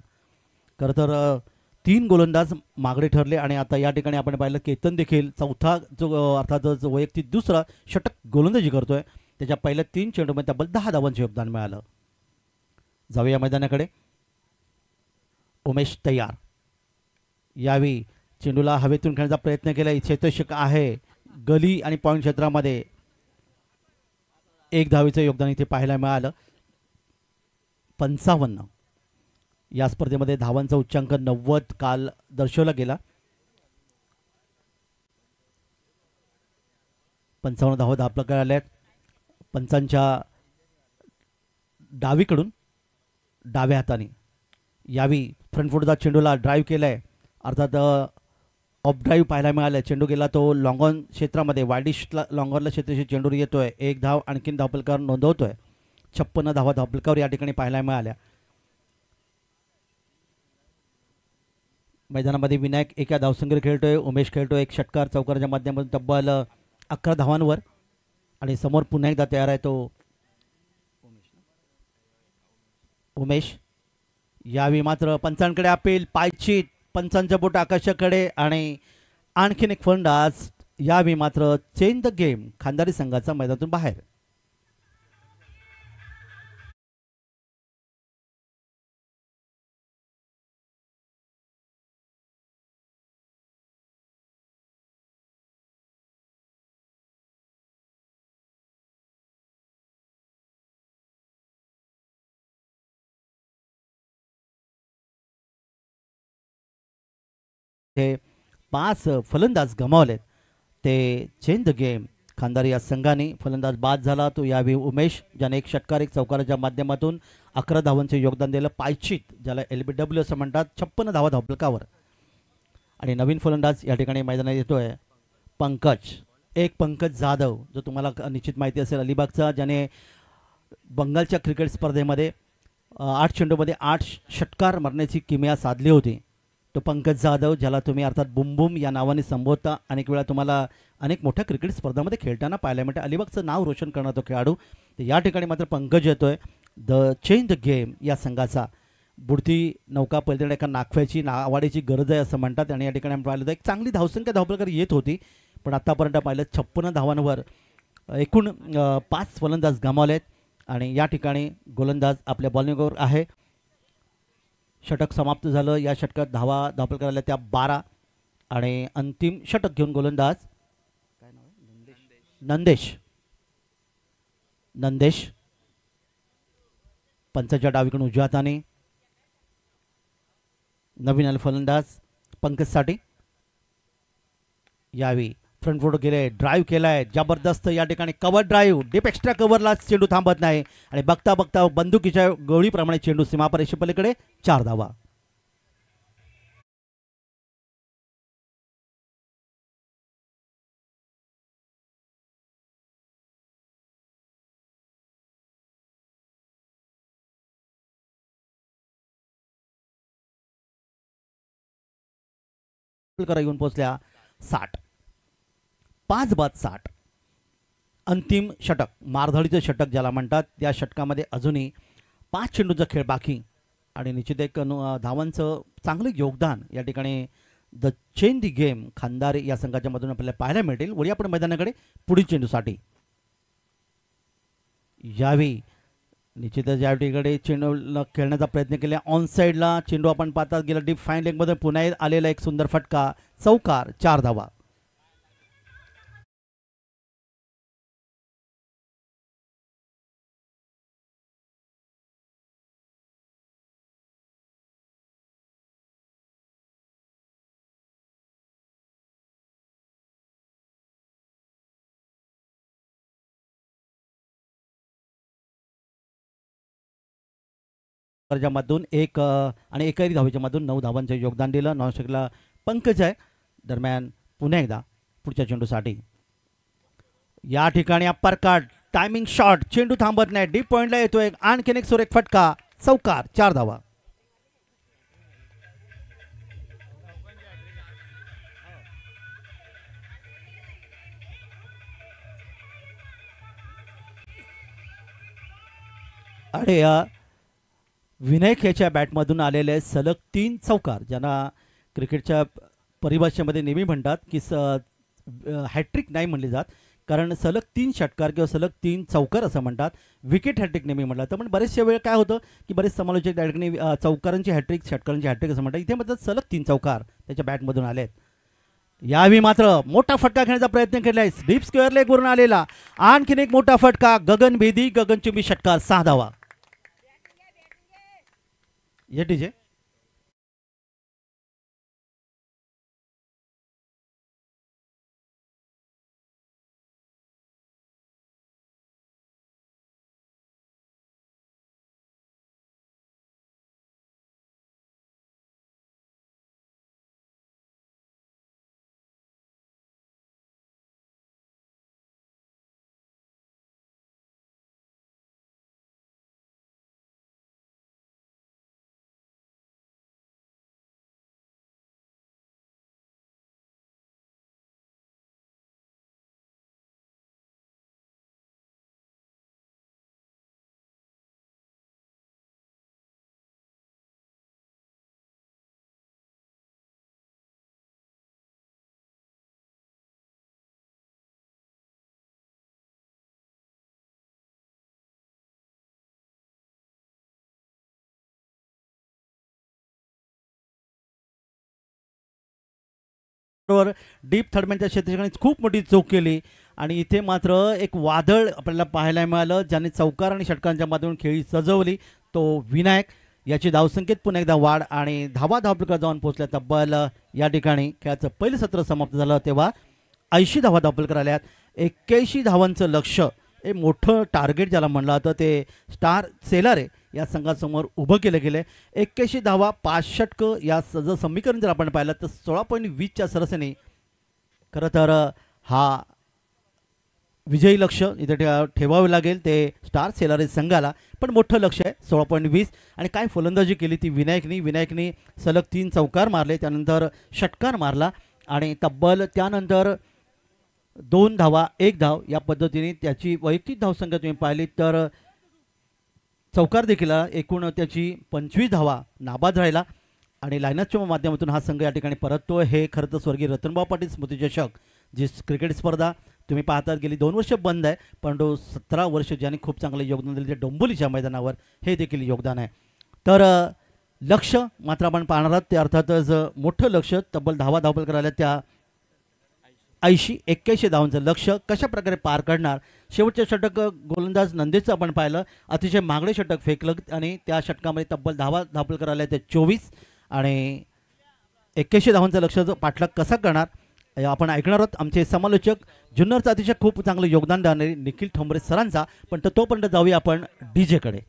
खरं तर 3 गोलंदाज मागडे ठरले. आणि आता या ठिकाणी आपण पाहिलं केतन देखील चौथा जो अर्थातच वैयक्तिक दुसरा षटक गोलंदाजी करतोय. त्याच्या पहिल्या 3 चेंडूमध्ये तब्बल 10 धावांचे योगदान मिळालं. जाऊया मैदानाकडे. उमेश तयार. यावी चेंडूला हवेतून खेळण्याचा प्रयत्न केला. क्षेत्ररक्षक आहे गली आणि पॉईंट क्षेत्रामध्ये 1 धावेचं योगदान इथे पाहायला मिळालं. 55. या स्पर्धेमध्ये धावांचा उच्चांक 90 काल दर्शवला गेला. 55 धावा धापल्याकडे आल्यात. पंचांच्या डावीकडून डाव्या हाताने यावी फ्रंट फुटचा चेंडूला ड्राईव्ह केलाय. अर्थात ऑफ ड्राईव्ह पाहायला मिळाला. चेंडू गेला तो लॉंगॉन क्षेत्रामध्ये, वायडिशला लॉंगॉनला क्षेत्राशी चेंडू येतोय. एक धाव आणखीन धावपलकावर नोंदवतोय. 56 धावा धावपलकावर या ठिकाणी पाहायला मिळाल्या. मैदानामध्ये विनायक एका धावसंख्येवर खेळतोय. उमेश खेळतोय एक षटकार चौकाराच्या माध्यमातून तब्बल 11 धावांवर. आणि समोर पुन्हा एकदा तयार आहे तो उमेश. यावी मात्र पंचांकडे अपील, पायचीत, पंचांच्या बोट आकाशाकडे आणि आणखीन एक फलंदाज. यावी मात्र चेंज द गेम, खानदारी संघाचा मैदानातून बाहेर. ते 5 फलंदाज गमावलेत. ते चेंज द गेम. खानदारी या संघाने फलंदाज बाद झाला तो यावी उमेश, ज्याने एक षटकार एक चौकाराच्या माध्यमातून 11 धावांचे योगदान दिलं. पायचीत, ज्याला LBW असं म्हणतात, 56 धावा धावपलकावर. आणि नवीन फलंदाज या ठिकाणी मैदानात येतोय पंकज. एक पंकज जाधव, जो तुम्हाला निश्चित माहिती असेल अलिबागचा, ज्याने बंगालच्या क्रिकेट स्पर्धेमध्ये 8 चेंडूमध्ये 8 षटकार मारण्याची किमया साधली होती. तो पंकज जाधव, ज्याला तुम्ही अर्थात बुम बुम या नावाने संबोधता. अनेक वेळा तुम्हाला अनेक मोठ्या क्रिकेट स्पर्धामध्ये खेळताना पाहायला मिळते. अलिबागचं नाव रोशन करणारा तो खेळाडू. तर या ठिकाणी मात्र पंकज येतोय. द चेंज द गेम या संघाचा. बुडती नौका पलटण एका नाखव्याची नावाडीची गरज आहे असं म्हणतात. आणि या ठिकाणी आपण पाहिलं तर एक चांगली धावसंख्या धावपलकार येत होती, पण आत्तापर्यंत पाहिलं 56 धावांवर एकूण 5 फलंदाज गमावलेत. आणि या ठिकाणी गोलंदाज आपल्या बॉलिंगवर आहे. षटक समाप्त झालं. या षटकात धावपलकार आल्या त्या 12. आणि अंतिम षटक घेऊन गोलंदाज काय नाव आहे, नंदेश पंचाच्या डावीकडून उजव्या हाताने. नवीन आले फलंदाज पंकजसाठी. यावी फ्रंट फुट गेले, ड्राईव्ह केलाय जबरदस्त. या ठिकाणी कव्हर ड्राईव्ह, डीप एक्स्ट्रा कव्हरला चेंडू थांबत नाही. आणि बघता बघता बंदुकीच्या गोळीप्रमाणे चेंडू सीमापरेषे पलीकडे 4 धावा. येऊन पोहोचल्या 60. 5 बाद 60. अंतिम षटक, मारधडीचं षटक ज्याला म्हणतात, त्या षटकामध्ये अजूनही 5 चेंडूचा खेळ बाकी. आणि निश्चित एक धावांचं चांगलं योगदान या ठिकाणी द चेंज द गेम खानदारी या संघाच्या मधून आपल्याला पाहायला मिळेल. वळी आपण मैदानाकडे पुढील चेंडूसाठी. यावी निश्चितच या ठिकाणी चेंडू खेळण्याचा प्रयत्न केला. ऑन साईडला चेंडू आपण पाहता गेला डीप फाईन लेगमध्ये पुन्हा आलेला एक सुंदर फटका, चौकार, 4 धावा. मधून एक आणि एकाही धावेच्या मधून 9 धावांचे योगदान दिलं. नॉनस्टिकला पंकज आहे. दरम्यान पुन्हा एकदा पुढच्या चेंडूसाठी. या ठिकाणी अप्पर कट, टायमिंग शॉट, चेंडू थांबत नाही, डीप पॉइंटला येतोय. आणखीन एक सुरेख फटका, चौकार, 4 धावा. आणि विनायक याच्या बॅटमधून आलेले सलग 3 चौकार, ज्यांना क्रिकेटच्या परिभाषेमध्ये नेहमी म्हणतात की हॅट्रिक नाही म्हणले जात, कारण सलग 3 षटकार किंवा सलग 3 चौकार असं म्हणतात. विकेट हॅट्रिक नेहमी म्हटलं तर, पण बरेचशा वेळ काय होतं की बरेच समालोचक त्या ठिकाणी चौकारांची हॅट्रिक, षटकारांची हॅट्रिक असं म्हणतात. इथे मात्र सलग 3 चौकार त्याच्या बॅटमधून आलेत. यावेळी मात्र मोठा फटका खेळण्याचा प्रयत्न केलाय. डीप स्क्वेअर लेग वरून आलेला आणखीन एक मोठा फटका, गगनभेदी, गगनचुंबी षटकार, 6 धावा. ये डीजे. बरोबर डीप थर्डमॅनच्या क्षेत्ररक्षणात खूप मोठी चूक केली आणि इथे मात्र एक वादळ आपल्याला पाहायला मिळालं, ज्याने चौकार आणि षटकांच्या माध्यमातून खेळी सजवली. तो विनायक याची धावसंख्येत पुन्हा एकदा वाढ आणि धावपळीकडे जाऊन पोहोचल्या. तब्बल या ठिकाणी खेळाचं पहिलं सत्र समाप्त झालं तेव्हा 80 धावपळीकर आल्यात. 81 धावांचं लक्ष, हे मोठं टार्गेट ज्याला म्हणलं होतं ते स्टार सेलारे या संघासमोर उभं केलं गेलं. 81 धावा 5 षटकं या जर समीकरण जर आपण पाहिलं तर 16.20च्या सरसेने खरं तर हा विजयी लक्ष इथे ठेवावे लागेल ते स्टार सेलारे संघाला. पण मोठं लक्ष आहे 16.20. आणि काय फलंदाजी केली ती विनायकनी सलग 3 चौकार मारले, त्यानंतर षटकार मारला आणि तब्बल त्यानंतर 2 धावा 1 धाव या पद्धतीने त्याची वैयक्तिक धावसंख्या तुम्ही पाहिली तर चौकार देखील एकूण त्याची 25 धावा नाबाद राहिला. आणि लायनअपच्या माध्यमातून हा संघ या ठिकाणी परततोय. हे खरं तर स्वर्गीय रतनभाऊ पाटील स्मृतिचषक जी क्रिकेट स्पर्धा तुम्ही पाहतात गेली 2 वर्ष बंद आहे, परंतु 17 वर्ष ज्यांनी खूप चांगलं योगदान दिलं ते डोंबिवलीच्या मैदानावर हे देखील योगदान आहे. तर लक्ष मात्र आपण पाहणार आहोत ते अर्थातच मोठं लक्ष, तब्बल 10 धावपळीकर आल्या. त्या 81 धावांचं लक्ष कशा प्रकारे पार करणार. शेवटचे षटक गोलंदाज नंदेचं आपण पाहिलं, अतिशय महागडे षटक फेकलं आणि त्या षटकामध्ये तब्बल 10 धावपळीकर आल्या ते 24 आणि 81 धावांचं लक्ष पाठलाग कसा करणार आपण ऐकणार आहोत. आमचे समालोचक जुन्नरचं अतिशय खूप चांगलं योगदान देणारे निखिल ठोंबरे सरांचा. पण तोपर्यंत जाऊया आपण डीजेकडे.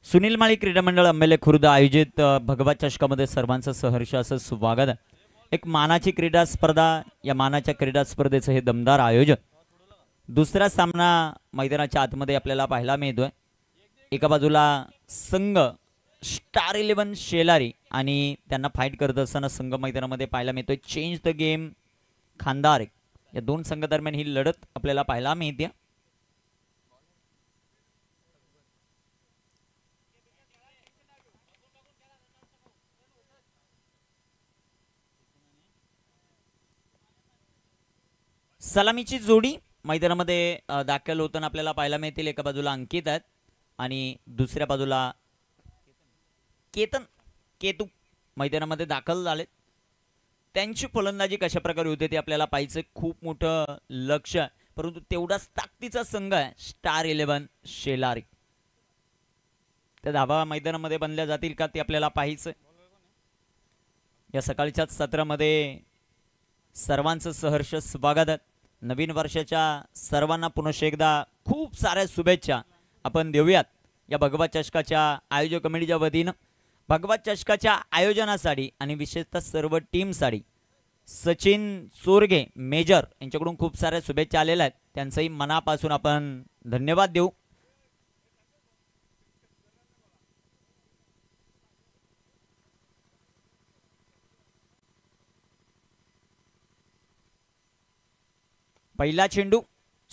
सुनील माळी क्रीडा मंडळ अंबेले खुर्द आयोजित भगवा चषकामध्ये सर्वांचं सहर्ष असं स्वागत. एक मानाची क्रीडा स्पर्धा, या मानाच्या क्रीडा स्पर्धेचं हे दमदार आयोजन. दुसरा सामना मैदानाच्या आतमध्ये आपल्याला पाहायला मिळतोय. एका बाजूला संघ स्टार 11 शेलारी आणि त्यांना फाईट करत असताना संघ मैदानामध्ये पाहायला मिळतोय चेंज द गेम खांदार या दोन संघादरम्यान ही लढत आपल्याला पाहायला मिळते. सलामीची जोडी मैदानामध्ये दाखल होताना आपल्याला पाहायला मिळतील. एका बाजूला अंकित आहेत आणि दुसऱ्या बाजूला केतू मैदानामध्ये दाखल झाले. त्यांची फलंदाजी कशा प्रकारे होते ते आपल्याला पाहायचं. खूप मोठं लक्ष आहे, परंतु तेवढाच ताकदीचा संघ आहे स्टार 11 शेलारी. त्या धाबा मैदानामध्ये बनल्या जातील का ते आपल्याला पाहायचं. या सकाळच्याच सत्रामध्ये सर्वांचं सहर्ष स्वागत आहे. नवीन वर्षाच्या सर्वांना पुनश्च एकदा खूप साऱ्या शुभेच्छा आपण देऊयात. या भगवा चषकाच्या आयोजक कमिटीच्या वतीनं भगवा चषकाच्या आयोजनासाठी आणि विशेषतः सर्व टीमसाठी सचिन चोरगे मेजर यांच्याकडून खूप साऱ्या शुभेच्छा आलेल्या आहेत. त्यांचंही मनापासून आपण धन्यवाद देऊ. पहिला चेंडू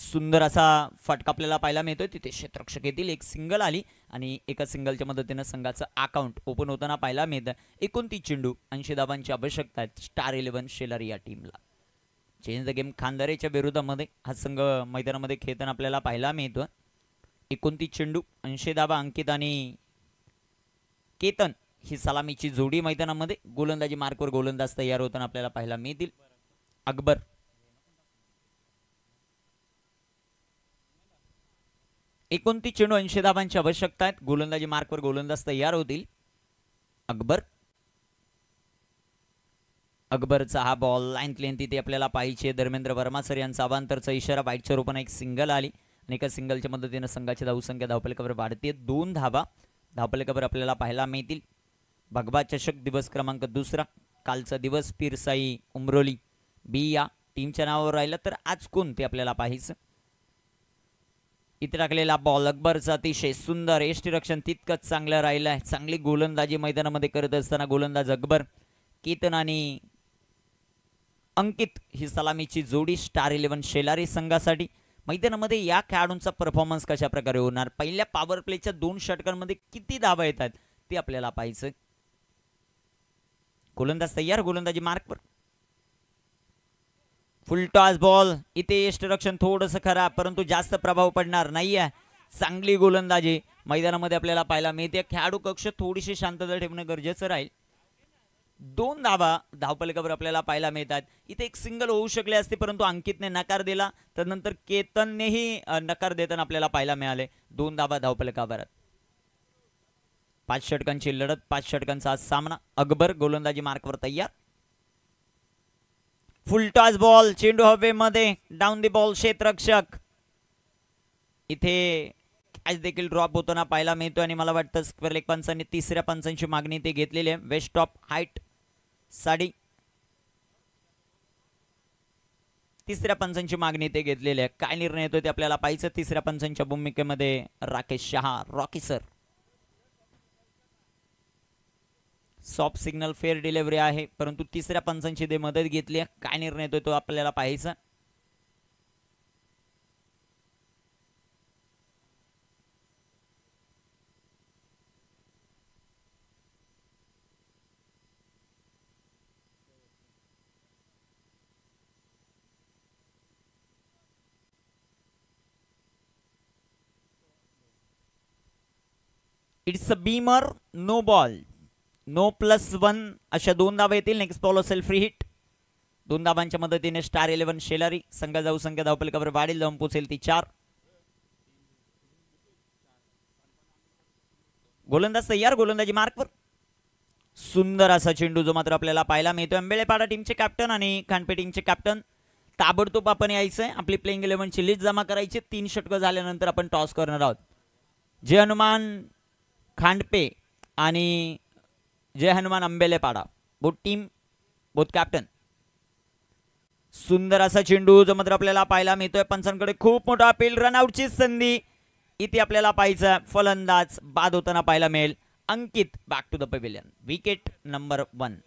सुंदर असा फटका आपल्याला पाहायला मिळतोय. तिथे क्षेत्ररक्षक येतील. एक सिंगल आली आणि एका सिंगलच्या मदतीनं संघाचं अकाउंट ओपन होताना पाहायला मिळतं. 29 चेंडू 80 धावांची आवश्यकता आहे स्टार 11 शेलारी या टीमला. चेंज द गेम खांदारेच्या विरोधामध्ये हा संघ मैदानामध्ये खेळताना आपल्याला पाहायला मिळतो. 29 चेंडू 80 धावा. अंकित आणि केतन ही सलामीची जोडी मैदानामध्ये. गोलंदाजी मार्कवर गोलंदाज तयार होताना आपल्याला पाहायला मिळतील. अकबर 29 चेंडू 80 धावांची आवश्यकता आहेत. गोलंदाजी मार्कवर गोलंदाज तयार होतील. अकबरचा हा बॉल लाईन लेंथ तिथे आपल्याला पाहिजे. धर्मेंद्र वर्मा सर यांचा अवांतरचा इशारा. वाईटच्या रूपाने एक सिंगल आली आणि एका सिंगलच्या मदतीने संघाची धावसंख्या धावफलकावर वाढते. 2 धावा धावफलकावर आपल्याला पाहायला मिळतील. भगवा चषक दिवस क्रमांक 2. कालचा दिवस पीरसाई उमरोली बी या टीमच्या नावावर राहिला, तर आज कोण ते आपल्याला पाहायचं. इथे टाकलेला बॉल अकबरचा अतिशय सुंदर. यष्टीरक्षण तितकंच चांगलं राहिलं आहे. चांगली गोलंदाजी मैदानामध्ये करत असताना गोलंदाज अकबर. केतन आणि अंकित ही सलामीची जोडी स्टार 11 शेलारी संघासाठी. मैदानामध्ये या खेळाडूंचा परफॉर्मन्स कशा प्रकारे होणार. पहिल्या पॉवर प्लेच्या 2 षटकांमध्ये किती धावा येतात ते आपल्याला पाहायचं. गोलंदाज तयार. गोलंदाजी मार्कवर. फुल टॉस बॉल. इथे यष्टीरक्षण थोडंसं खराब, परंतु जास्त प्रभाव पडणार नाहीये. चांगली गोलंदाजी मैदानामध्ये आपल्याला पाहायला मिळते. खेळाडू कक्ष थोडीशी शांतता ठेवणं गरजेचं राहील. 2 धावा धावफलकावर आपल्याला पाहायला मिळतात. इथे एक सिंगल होऊ शकले असते, परंतु अंकितने नकार दिला. त्यानंतर केतननेही नकार देताना आपल्याला पाहायला मिळाले. 2 धावा धावफलकावर. 5 षटकांची लढत. 5 षटकांचा आज सामना. अकबर गोलंदाजी मार्कवर तयार. फुल टॉस बॉल. चेंडू हवेमध्ये. Down the ball. क्षेत्ररक्षक इथे कॅच देखील ड्रॉप होताना पाहायला मिळतो आणि मला वाटतं स्क्वेअर लेग पंचांनी 3ऱ्या पंचांची मागणी ते घेतलेली आहे. वेस्ट ऑफ हाईट साठी 3ऱ्या पंचांची मागणी ते घेतलेली आहे. काय निर्णय येतो ते आपल्याला पाहायचं. 3ऱ्या पंचांच्या भूमिकेमध्ये Rakesh Shah Rocky sir. Soft signal fair delivery आहे, परंतु 3ऱ्या पंचांची ते मदत घेतली आहे. काय निर्णय येतो तो आपल्याला पाहायचा. It's a beamer. No ball. No +1 अशा 2 धावा येतील. नेक्स्ट बॉल असेल फ्री हिट. 2 धावांच्या मदतीने स्टार 11 शेलारी संघ जाऊ संख्या धावफलकावर वाढेल. जाऊन पोहोचेल ती 4. गोलंदाज तयार. गोलंदाजी मार्कवर. सुंदर असा चेंडू जो मात्र आपल्याला पाहायला मिळतो. आंबेळेपाडा टीमचे कॅप्टन आणि खांडपे टीमचे कॅप्टन ताबडतोब आपण यायचंय. आपली प्लेइंग 11ची लिस्ट जमा करायची. 3 षटकं झाल्यानंतर आपण टॉस करणार आहोत. जय हनुमान खांडपे आणि Jai Hanuman Ambelepada both team both captain. सुंदर असा चेंडू जो मात्र आपल्याला पाहायला मिळतोय. पंचांकडे खूप मोठा अपील. रनआउटची संधी इथे आपल्याला पाहायचं. फलंदाज बाद होताना पाहायला मिळेल. Ankit back to the pavilion. Wicket number 1.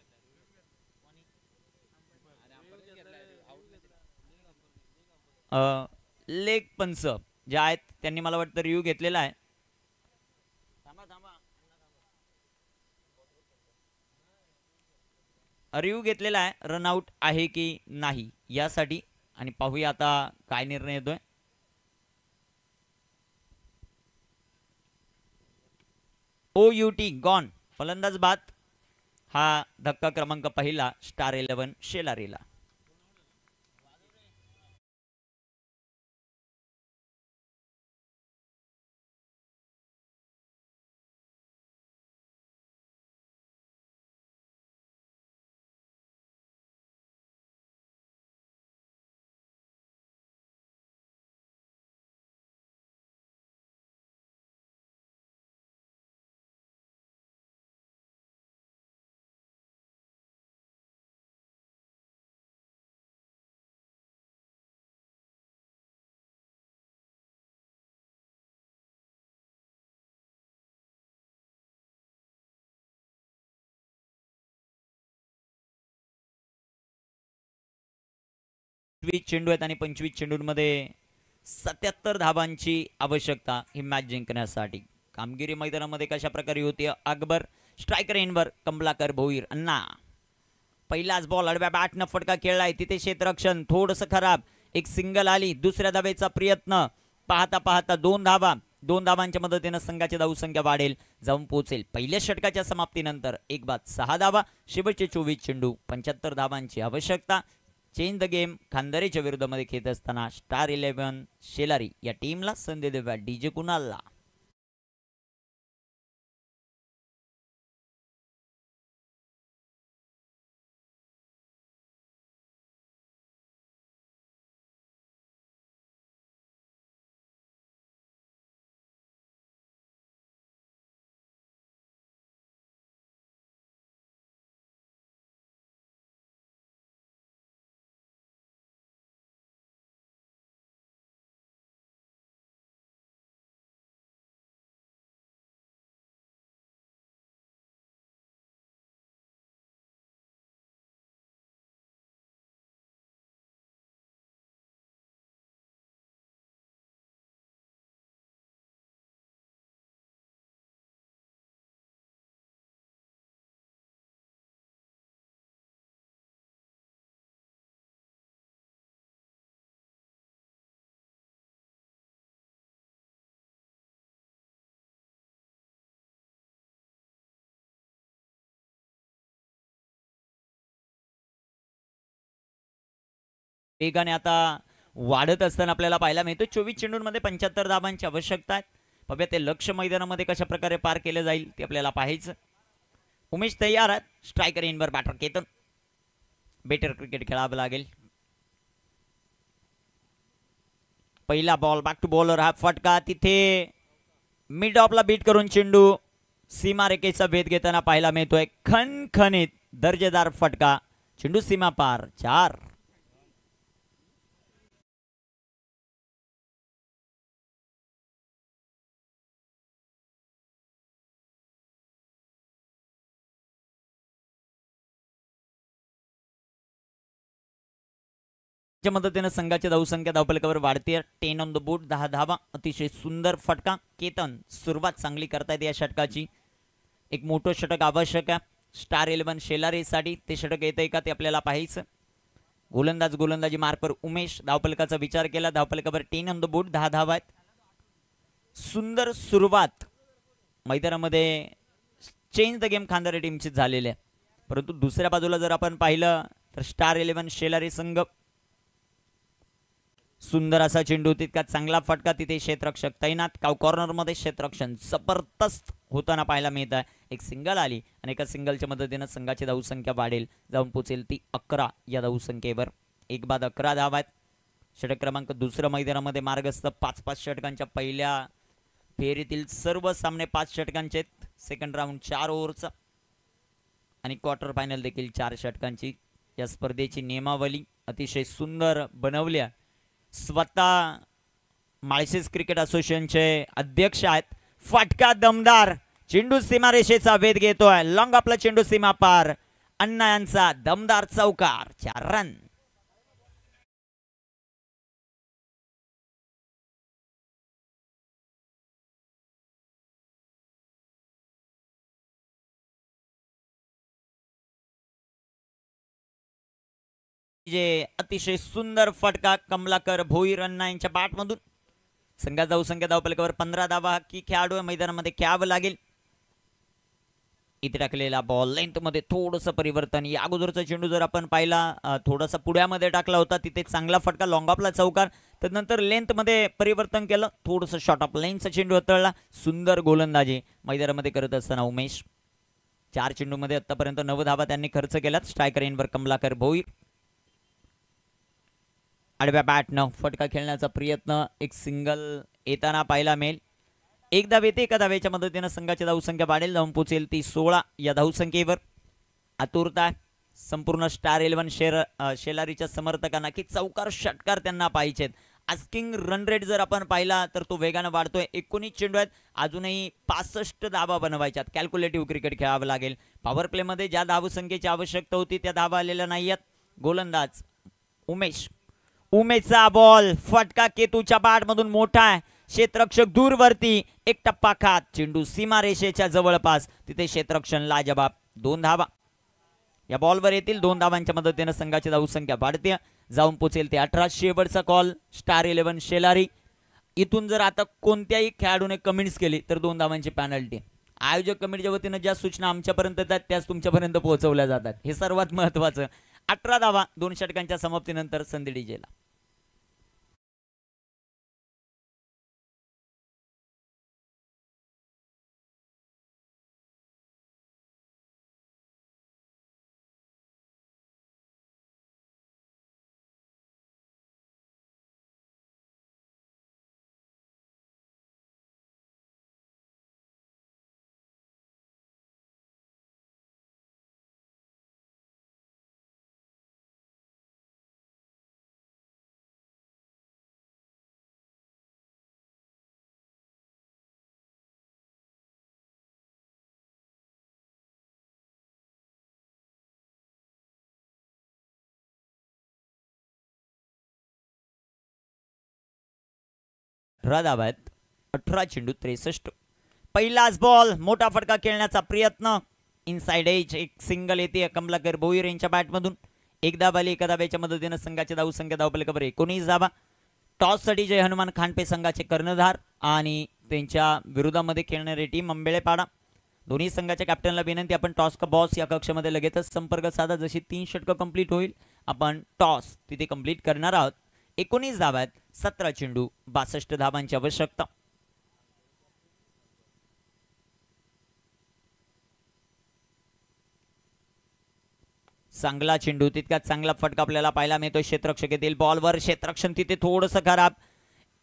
Leg पंच जे आहेत त्यांनी मला वाटतं रिव्ह्यू घेतलेला आहे. रिव्ह्यू घेतलेला आहे, रनआउट आहे की नाही यासाठी, आणि पाहूया आता काय निर्णय येतोय. OUT गॉन, फलंदाज बाद. हा धक्का क्रमांक पहिला स्टार 11 शेलारीला. चेंडू आहेत आणि 25 चेंडूंमध्ये 77 धाबांची आवश्यकता ही मॅच जिंकण्यासाठी. कामगिरी मैदानामध्ये कशा प्रकारे होती. अकबर स्ट्रायकर एनवर, कमलाकर भोईर अण्णा. पहिलाच बॉल आडव्या बॅटनं फटका खेळलाय, तिथे क्षेत्ररक्षण थोडंसं खराब. एक सिंगल आली, दुसऱ्या धावेचा प्रयत्न. पाहता पाहता 2 धावा. 2 धावांच्या मदतीनं संघाची धावसंख्या वाढेल, जाऊन पोहोचेल पहिल्या षटकाच्या समाप्तीनंतर 1 बाद 6 धावा. शेवटचे 24 चेंडू, 75 धावांची आवश्यकता. चेंज द गेम खांदारीच्या विरोधामध्ये खेळत असताना स्टार 11 शेलारी या टीमला संधी देऊया डीजे कुणालला. वेगाने आता वाढत असताना आपल्याला पाहायला मिळतो. 24 चेंडूंमध्ये 75 धाबांची आवश्यकता आहे. बघूया ते लक्ष मैदानामध्ये कशा प्रकारे पार केले जाईल ते आपल्याला पाहायचं. उमेश तयार आहेत. स्ट्रायकर इनवर, बॅटर केतन. बेटर क्रिकेट खेळावं लागेल. पहिला बॉल बॅक टू बॉलर, हा फटका तिथे मिड ऑफला बीट करून चेंडू सीमारेखेचा भेद घेताना पाहायला मिळतोय. खणखणीत दर्जेदार फटका, चेंडू सीमा पार. 4. मदतीने संघाची धावसंख्या धावफलकावर वाढते. 10 ऑन द बोर्ड, 10 धावा. अतिशय सुंदर फटका. केतन सुरुवात चांगली करतायत या षटकाची. एक मोठं षटक आवश्यक आहे स्टार 11 शेलारीसाठी. ते षटक येतंय का ते आपल्याला पाहायचं. गोलंदाजी मार्कर उमेश. धावफलकाचा विचार केला, धावफलकावर 10 ऑन द बोर्ड, 10 धावा आहेत. सुंदर सुरुवात मैदानामध्ये चेंज द गेम खांदारी टीमची झालेली आहे. परंतु दुसऱ्या बाजूला जर आपण पाहिलं तर स्टार 11 शेलारी संघ सुंदर असा चेंडू, तितका चांगला फटका. तिथे क्षेत्ररक्षक तैनात. कॉर्नर मध्ये क्षेत्ररक्षण जबरदस्त होताना पाहायला मिळत आहे. एक सिंगल आली आणि एका सिंगलच्या मदतीनं संघाची धावसंख्या वाढेल, जाऊन पोचेल ती 11 या धावसंख्येवर. 1 बाद 11 धावा आहेत. षटक क्रमांक दुसऱ्या मैदानामध्ये मार्गस्थ. 5-5 षटकांच्या पहिल्या फेरीतील सर्व सामने 5 षटकांचे. सेकंड राऊंड 4 ओव्हरचा आणि क्वार्टर फायनल देखील 4 षटकांची. या स्पर्धेची नियमावली अतिशय सुंदर बनवल्या. स्वतः माळशेज क्रिकेट असोसिएशनचे अध्यक्ष आहेत. फटका दमदार, चेंडू सीमारेषेचा वेध घेतोय. लॉंग आपला चेंडू सीमा पार. अण्णा यांचा दमदार चौकार. 4 रन. जे अतिशय सुंदर फटका कमलाकर भोईर अण्णा यांच्या बॅटमधून. संघाचा धावसंख्या धावपलकावर 15 धावा की खेळाडू मैदानामध्ये खेळावं लागेल. इथे टाकलेला बॉल लेंथ मध्ये थोडंसं परिवर्तन. या अगोदरचा चेंडू जर आपण पाहिला थोडासा पुढ्यामध्ये टाकला होता, तिथे चांगला फटका लॉंग ऑफला चौकार. त्यानंतर लेंथ मध्ये परिवर्तन केलं, थोडंसं शॉर्ट ऑफ लेंथचा चेंडू हाताळला. सुंदर गोलंदाजी मैदानामध्ये करत असताना उमेश. 4 चेंडूमध्ये आतापर्यंत 9 धावा त्यांनी खर्च केल्यात. स्ट्रायकर इनवर कमलाकर भोईर. आडव्या बॅटनं फटका खेळण्याचा प्रयत्न, एक सिंगल येताना पाहायला मिळेल. एक धाव येते, एका धावेच्या मदतीनं संघाची धावसंख्या वाढेल, जाऊन पोचेल ती 16 या धावसंख्येवर. आतुरता संपूर्ण स्टार 11 शेलारीच्या समर्थकांना की चौकार षटकार त्यांना पाहिजेत. आस्किंग रन रेट जर आपण पाहिला तर तो वेगानं वाढतोय. 19 चेंडू आहेत, अजूनही 65 धावा बनवायच्यात. कॅल्क्युलेटिव्ह क्रिकेट खेळावं लागेल. पॉवर प्लेमध्ये ज्या धावसंख्येची आवश्यकता होती त्या धावा आलेल्या नाहीयेत. गोलंदाज उमेश. उमेशचा बॉल फटका केतूच्या बॅटमधून मोठा आहे. क्षेत्ररक्षक दूरवरती, एक टप्पा खात, चेंडू सीमारेषेच्या जवळपास, तिथे क्षेत्ररक्षण लाजबाब. 2 धावा या बॉलवर येतील. 2 धावांच्या मदतीने संघाची धावसंख्या वाढते, जाऊन पोचेल ते 18. शेवटचा कॉल स्टार 11 शेलारी. इथून जर आता कोणत्याही खेळाडूने कमेंट्स केली तर 2 धावांची पॅनल्टी. आयोजक कमिटीच्या वतीनं ज्या सूचना आमच्यापर्यंत येतात त्याच तुमच्यापर्यंत पोहोचवल्या जातात, हे सर्वात महत्वाचं. 18 धावा 2 षटकांच्या समाप्तीनंतर संधी डीजेला. धावा आहेत, 18 चेंडू 63. पहिलाच बॉल, मोठा फटका खेळण्याचा प्रयत्न, इनसाइड एज, एक सिंगल येते कमलाकर भोईर यांच्या बॅटमधून. एक धाव आली, एका धाव्याच्या मदतीनं संघाची धावसंख्या धावपलकावर 19 धावा. टॉस साठी जय हनुमान खांडपे संघाचे कर्णधार आणि त्यांच्या विरोधामध्ये खेळणारी टीम अंबेळेपाडा. दोन्ही संघाच्या कॅप्टनला विनंती, आपण टॉस का बॉस या कक्षामध्ये लगेचच संपर्क साधा. जशी 3 षटकं कंप्लीट होईल आपण टॉस तिथे कंप्लीट करणार आहोत. 19 धावा आहेत, 17 चेंडू 62 धावांची आवश्यकता. चांगला चेंडू, तितक्यात चांगला फटका आपल्याला पाहायला मिळतोय. क्षेत्ररक्षक येतील बॉलवर, क्षेत्ररक्षण तिथे थोडंसं खराब.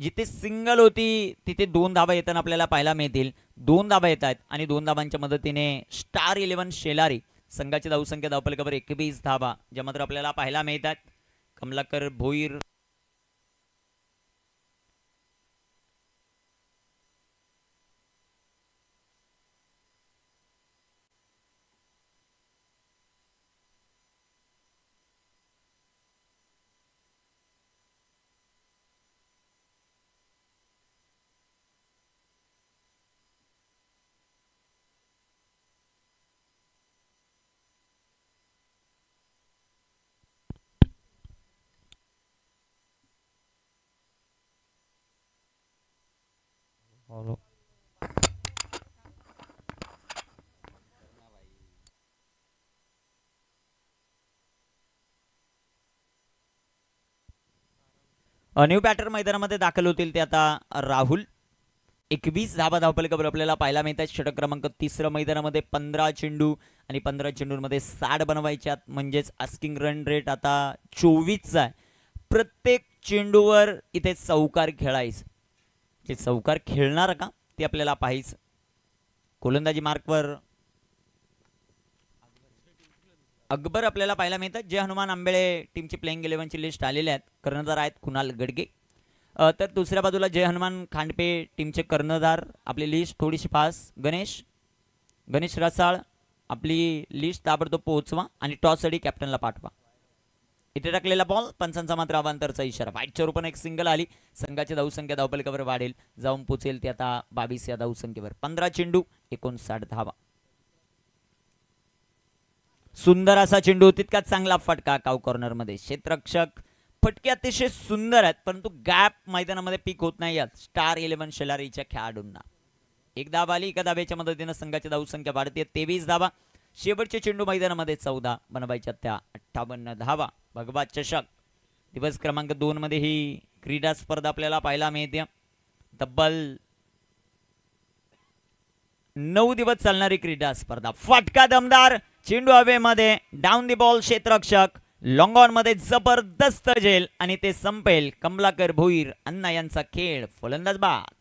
जिथे सिंगल होती तिथे 2 धावा येताना आपल्याला पाहायला मिळतील. 2 धावा येत आहेत आणि 2 धावांच्या मदतीने स्टार 11 शेलारी संघाची धावसंख्या धावपलकावर 21 धावा ज्या मात्र आपल्याला पाहायला मिळतात. कमलाकर भोईर न्यू बॅटर मैदानामध्ये दाखल होतील ते आता राहुल. 21 धावा धावपलकावर आपल्याला पाहायला मिळतात. षटक क्रमांक 3 मैदानामध्ये 15 चेंडू आणि 15 चेंडूंमध्ये 60 बनवायच्यात, म्हणजेच आस्किंग रन रेट आता 24 आहे. प्रत्येक चेंडूवर इथे चौकार खेळायचं. ते चौकार खेळणार का ते आपल्याला पाहायचं. गोलंदाजी मार्कवर अकबर आपल्याला पाहायला मिळतात. जय हनुमान आंबेळे टीमची प्लेइंग 11ची लिस्ट आलेली आहेत. कर्णधार आहेत कुणाल गडगे. तर दुसऱ्या बाजूला जय हनुमान खांडपे टीमचे कर्णधार. आपली लिस्ट थोडीशी फास्ट. गणेश रसाळ आपली लिस्ट ताबडतोब पोहोचवा आणि टॉससाठी कॅप्टनला पाठवा. इथे टाकलेला बॉल, पंचांचा मात्र अवांतरचा इशारा. वाईटच्या रूपाने एक सिंगल आली. संघाची धावसंख्या धावपलकावर वाढेल, जाऊन पोचेल ती आता 22 या धावसंख्येवर. 15 चेंडू 59 धावा. सुंदर असा चेंडू, तितकाच चांगला फटका काव कॉर्नर मध्ये. क्षेत्ररक्षक फटके अतिशय सुंदर आहेत, परंतु गॅप मैदानामध्ये पीक होत नाही आहेत स्टार 11 शेलारीच्या खेळाडूंना. एक धाव आली, एका धावेच्या मदतीनं संघाची धावसंख्या वाढते 23 धावा. शेवटचे चेंडू मैदानामध्ये 14 बनवायच्या त्या 58 धावा. भगवा चषक दिवस क्रमांक 2 मध्ये ही क्रीडा स्पर्धा आपल्याला पाहायला मिळते. तब्बल 9 दिवस चालणारी क्रीडा स्पर्धा. फटका दमदार, चेंडू हवेमध्ये, डाऊन दी बॉल. क्षेत्ररक्षक लॉंग ऑन मध्ये जबरदस्त झेल आणि ते संपेल. कमलाकर भोईर अण्णा यांचा खेळ. फलंदाज बाद.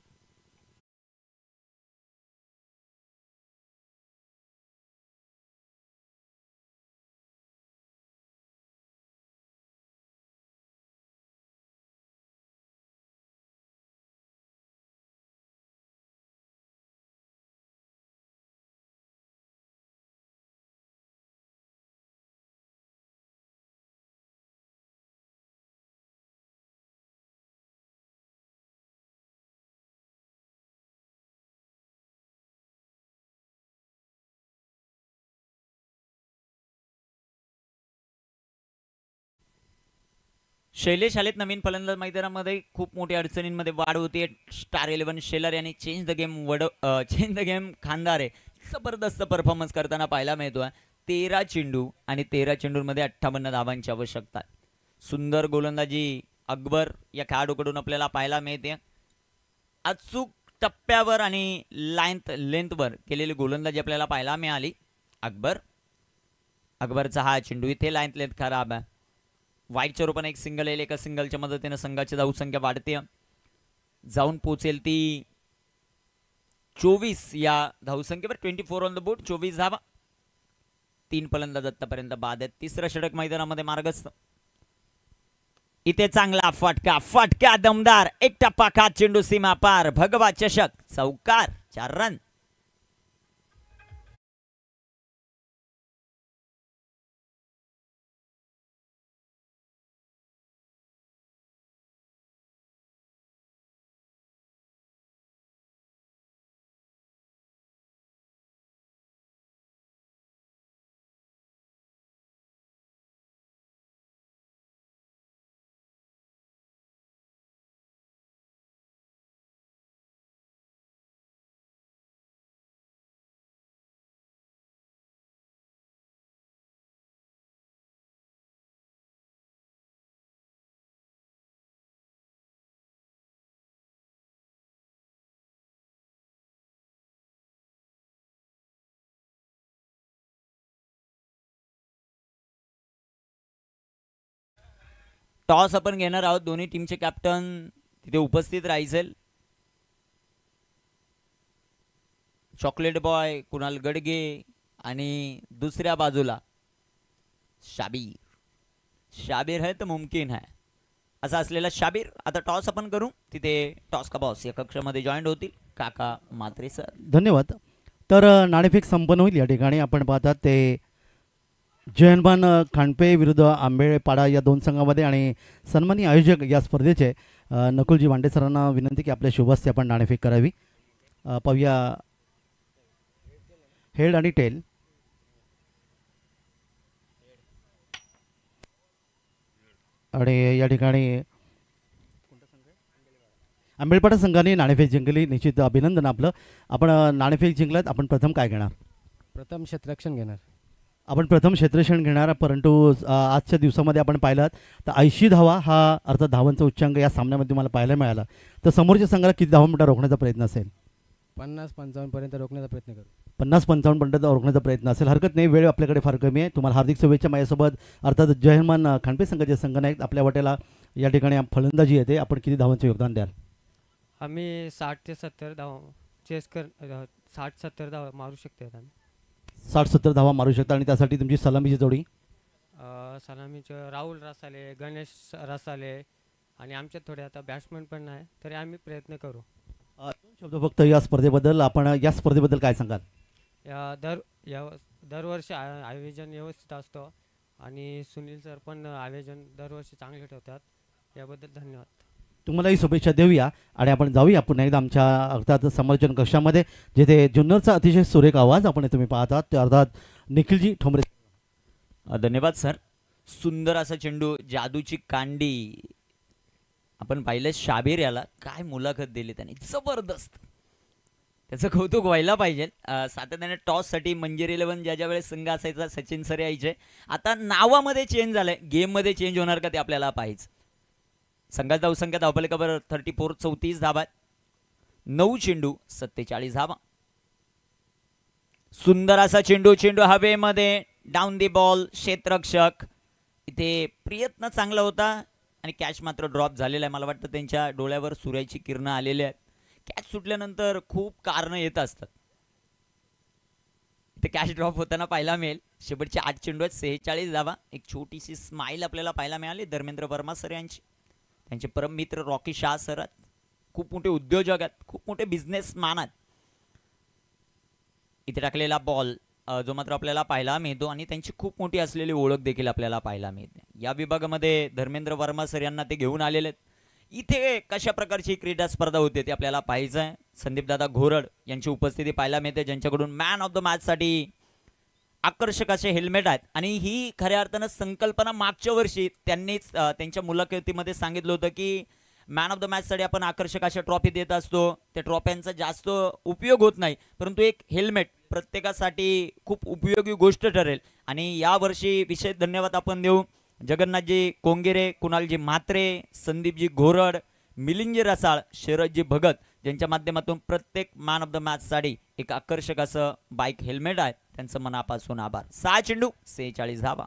शैलेश आलेत नवीन फलंदाज मैदानामध्ये. खूप मोठ्या अडचणींमध्ये वाढ होती. स्टार 11 शेलर यांनी चेंज द गेम खानदार जबरदस्त परफॉर्मन्स करताना पाहायला मिळतोय. 13 चेंडू आणि 13 चेंडूंमध्ये 58 धावांची आवश्यकता. सुंदर गोलंदाजी अकबर या खेळाडूकडून आपल्याला पाहायला मिळते. अचूक टप्प्यावर आणि लेंथवर केलेली गोलंदाजी आपल्याला पाहायला मिळाली. अकबरचा हा चेंडू इथे लेंथ खराब आहे. वाईटच्या रूपाने एक सिंगल येईल. एका सिंगलच्या मदतीने संघाची धावसंख्या वाढते, जाऊन पोहोचेल ती 24 या धावसंख्येवर. 24 ऑन द बोर्ड, 24 धावा. 3 फलंदाज आतापर्यंत बाद आहेत. तिसरं षटक मैदानामध्ये मार्गस्थ. इथे चांगला फटका दमदार, एक टप्पा खात चेंडू सीमा पार. भगवा चषक चौकार. 4 रन. टॉस आपण घेणार आहोत. दोन्ही टीमचे कॅप्टन तिथे उपस्थित राहायचे. चॉकलेट बॉय कुणाल गडगे आणि दुसऱ्या बाजूला शाबीर है तर मुमकिन है असा असलेला शाबीर. आता टॉस आपण करू. तिथे टॉस का बॉस या कक्षामध्ये जॉईन होतील काका मात्रे सर. धन्यवाद. तर नाणेफेक संपन्न होईल. या ठिकाणी आपण पाहतात ते जयनबान खांडपे विरुद्ध आंबेपाडा या 2 संघामध्ये. आणि सन्मानी आयोजक या स्पर्धेचे नकुलजी वांडे सरांना विनंती की आपल्या शुभस्ते आपण नाणेफेक करावी. पाहूया हेड आणि टेल. आणि या ठिकाणी आंबेपाडा संघाने नाणेफेक जिंकली. निश्चित अभिनंदन आपलं. आपण नाणेफेक जिंकलात. आपण प्रथम काय घेणार? प्रथम क्षेत्ररक्षण घेणार. आपण प्रथम क्षेत्ररक्षण घेणार. परंतु आजच्या दिवसामध्ये आपण पाहिलात तर 80 धावा हा अर्थात धावांचा उच्चांक या सामन्यामध्ये तुम्हाला पाहायला मिळाला. तर समोरच्या संघाला किती धावा मोठा रोखण्याचा प्रयत्न असेल? 50-55 पर्यंत रोखण्याचा प्रयत्न करू. 50-55 पर्यंत रोखण्याचा प्रयत्न असेल. हरकत नाही. वेळ आपल्याकडे फार कमी आहे. तुम्हाला हार्दिक शुभेच्छा. माझ्यासोबत अर्थात जयहरमान खांडपे संघाचे संघनायक आपल्या वाटेला या ठिकाणी फलंदाजी येते. आपण किती धावांचे योगदान द्याल? आम्ही 60 ते 70 धावा 60-70 धावा मारू शकतो. आम्ही 60-70 धावा मारू शकता. आणि त्यासाठी तुमची सलामीची जोडी? सलामीचे राहुल रसाले, गणेश रसाले आणि आमच्यात थोडे आता बॅट्समन पण नाही, तरी आम्ही प्रयत्न करू. शब्द फक्त या स्पर्धेबद्दल. आपण या स्पर्धेबद्दल काय सांगाल? दरवर्षी आयोजन व्यवस्थित असतो आणि सुनील सर पण आयोजन दरवर्षी चांगले ठेवतात. याबद्दल धन्यवाद. तुम्हालाही शुभेच्छा देऊया. आणि आपण जाऊया पुन्हा एकदा आमच्या अर्थात समालोचन कक्षामध्ये, जिथे जुन्नरचा अतिशय सुरेख आवाज आपण तुम्ही पाहतात ते अर्थात निखिलजी ठोंबरे. धन्यवाद सर. सुंदर असा चेंडू, जादूची कांडी. आपण पाहिलं शाबीर याला काय मुलाखत दिली त्याने, जबरदस्त. त्याचं कौतुक व्हायला पाहिजे. सातत्याने टॉससाठी मंजिर 11 ज्या वेळेस संघ असायचा सचिन सर यायचे. आता नावामध्ये चेंज झालंय, गेममध्ये चेंज होणार का ते आपल्याला पाहिजे. संघाचा धावसंख्या धावफलकावर 34 धावा, 9 चेंडू 47 धावा. सुंदर असा चेंडू, चेंडू हवेमध्ये, डाऊन दी बॉल. क्षेत्ररक्षक इथे प्रयत्न चांगला होता आणि कॅच मात्र ड्रॉप झालेला आहे. मला वाटतं त्यांच्या डोळ्यावर सूर्याची किरणं आलेली आहेत. कॅच सुटल्यानंतर खूप कारणं येत असतात. इथे कॅच ड्रॉप होताना पाहायला मिळेल. शेवटचे 8 चेंडू आहेत, 46 धावा. एक छोटीशी स्माईल आपल्याला पाहायला मिळाली धर्मेंद्र वर्मा सर यांची. त्यांचे परम मित्र रॉकी शाह सर आहेत. खूप मोठे उद्योजक आहेत, खूप मोठे बिझनेसमॅन आहेत. इथे टाकलेला बॉल जो मात्र आपल्याला पाहायला मिळतो आणि त्यांची खूप मोठी असलेली ओळख देखील आपल्याला पाहायला मिळते. या विभागामध्ये धर्मेंद्र वर्मा सर यांना ते घेऊन आलेले आहेत. इथे कशा प्रकारची क्रीडा स्पर्धा होते ते आपल्याला पाहायचं आहे. संदीपदादा घोरड यांची उपस्थिती पाहायला मिळते, ज्यांच्याकडून मॅन ऑफ द मॅचसाठी आकर्षक असे हेल्मेट आहेत. आणि ही खऱ्या अर्थानं संकल्पना मागच्या वर्षी त्यांनीच त्यांच्या मुलाखतीमध्ये सांगितलं होतं की मॅन ऑफ द मॅचसाठी आपण आकर्षक अशा ट्रॉफी देत असतो. त्या ट्रॉफ्यांचा जास्त उपयोग होत नाही, परंतु एक हेल्मेट प्रत्येकासाठी खूप उपयोगी गोष्ट ठरेल. आणि यावर्षी विशेष धन्यवाद आपण देऊ जगन्नाथजी कोंगेरे, कुणालजी म्हात्रे, संदीपजी घोरड, मिलिंदजी रसाळ, शरदजी भगत, ज्यांच्या माध्यमातून प्रत्येक मॅन ऑफ द मॅचसाठी एक आकर्षक असं बाईक हेल्मेट आहे. त्यांचं मनापासून आभार. 6 चेंडू 46 धावा.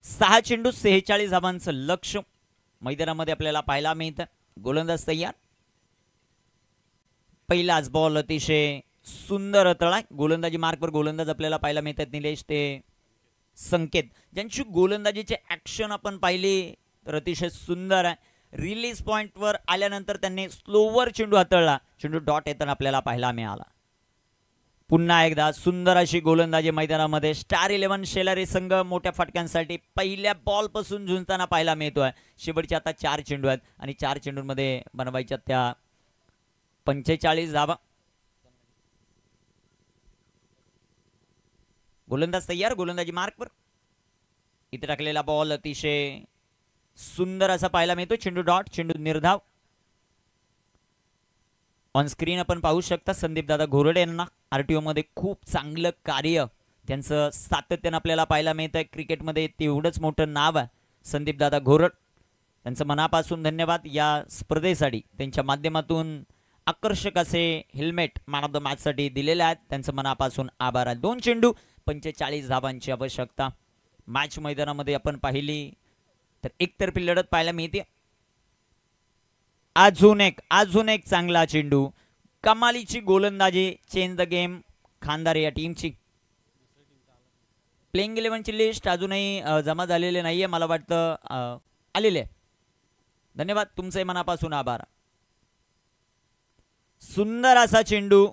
6 चेंडू 46 धावांचं लक्ष्य मैदानामध्ये आपल्याला पाहायला मिळतं. गोलंदाज तयार. पहिलाच बॉल अतिशय सुंदर तळा. गोलंदाजी मार्कवर गोलंदाज आपल्याला पाहायला मिळतात निलेश ते संकेत, ज्यांची गोलंदाजीचे ऍक्शन आपण पाहिली तर अतिशय सुंदर आहे. रिलीज पॉइंटवर आल्यानंतर त्यांनी स्लोवर चेंडू हाताळला. चेंडू डॉट येताना आपल्याला पाहायला मिळाला. पुन्हा एकदा सुंदर अशी गोलंदाजी मैदानामध्ये. स्टार 11 शेलारी संघ मोठ्या फटक्यांसाठी पहिल्या बॉल पासून झुंजताना पाहायला मिळतोय. शेवटचे आता 4 चेंडू आहेत आणि 4 चेंडूंमध्ये बनवायच्या त्या 45 धावा. गोलंदाज तयार. गोलंदाजी मार्कवर. इथे टाकलेला बॉल अतिशय सुंदर असा पाहायला मिळतो. चेंडू डॉट, चेंडू निर्धाव. ऑन स्क्रीन आपण पाहू शकता संदीपदादा घोरडे यांना. आरटीओ मध्ये खूप चांगलं कार्य त्यांचं सातत्यानं आपल्याला पाहायला मिळतंय. क्रिकेटमध्ये तेवढंच मोठं नाव आहे संदीपदादा घोरड. त्यांचं मनापासून धन्यवाद. या स्पर्धेसाठी त्यांच्या माध्यमातून आकर्षक असे हेल्मेट मॅन ऑफ द मॅचसाठी दिलेले आहेत. त्यांचं मनापासून आभार आहे. 2 चेंडू 45 धावांची आवश्यकता. मॅच मैदानामध्ये आपण पाहिली तर एकतर्फी लढत पाहायला मिळते. अजून एक चांगला चेंडू. कमालीची गोलंदाजी. चेंज द गेम खानदार या टीमची. प्लेइंग 11ची लिस्ट अजूनही जमा झालेली नाहीये, मला वाटतं आलेले. धन्यवाद, तुमचे मनापासून आभार. सुंदर असा चेंडू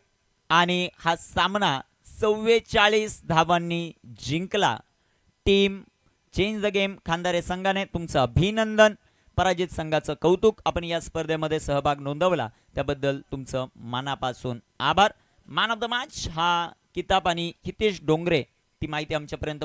आणि हा सामना 44 धावांनी जिंकला. टीम चेंज द गेम खानदार संघाने. तुमचं अभिनंदन. पराजित संघाचं कौतुक. आपण या स्पर्धेमध्ये सहभाग नोंदवला त्याबद्दल तुमचं मनापासून आभार. मॅन ऑफ द मॅच हा किताब आणि हितेश डोंगरे ती माहिती आमच्यापर्यंत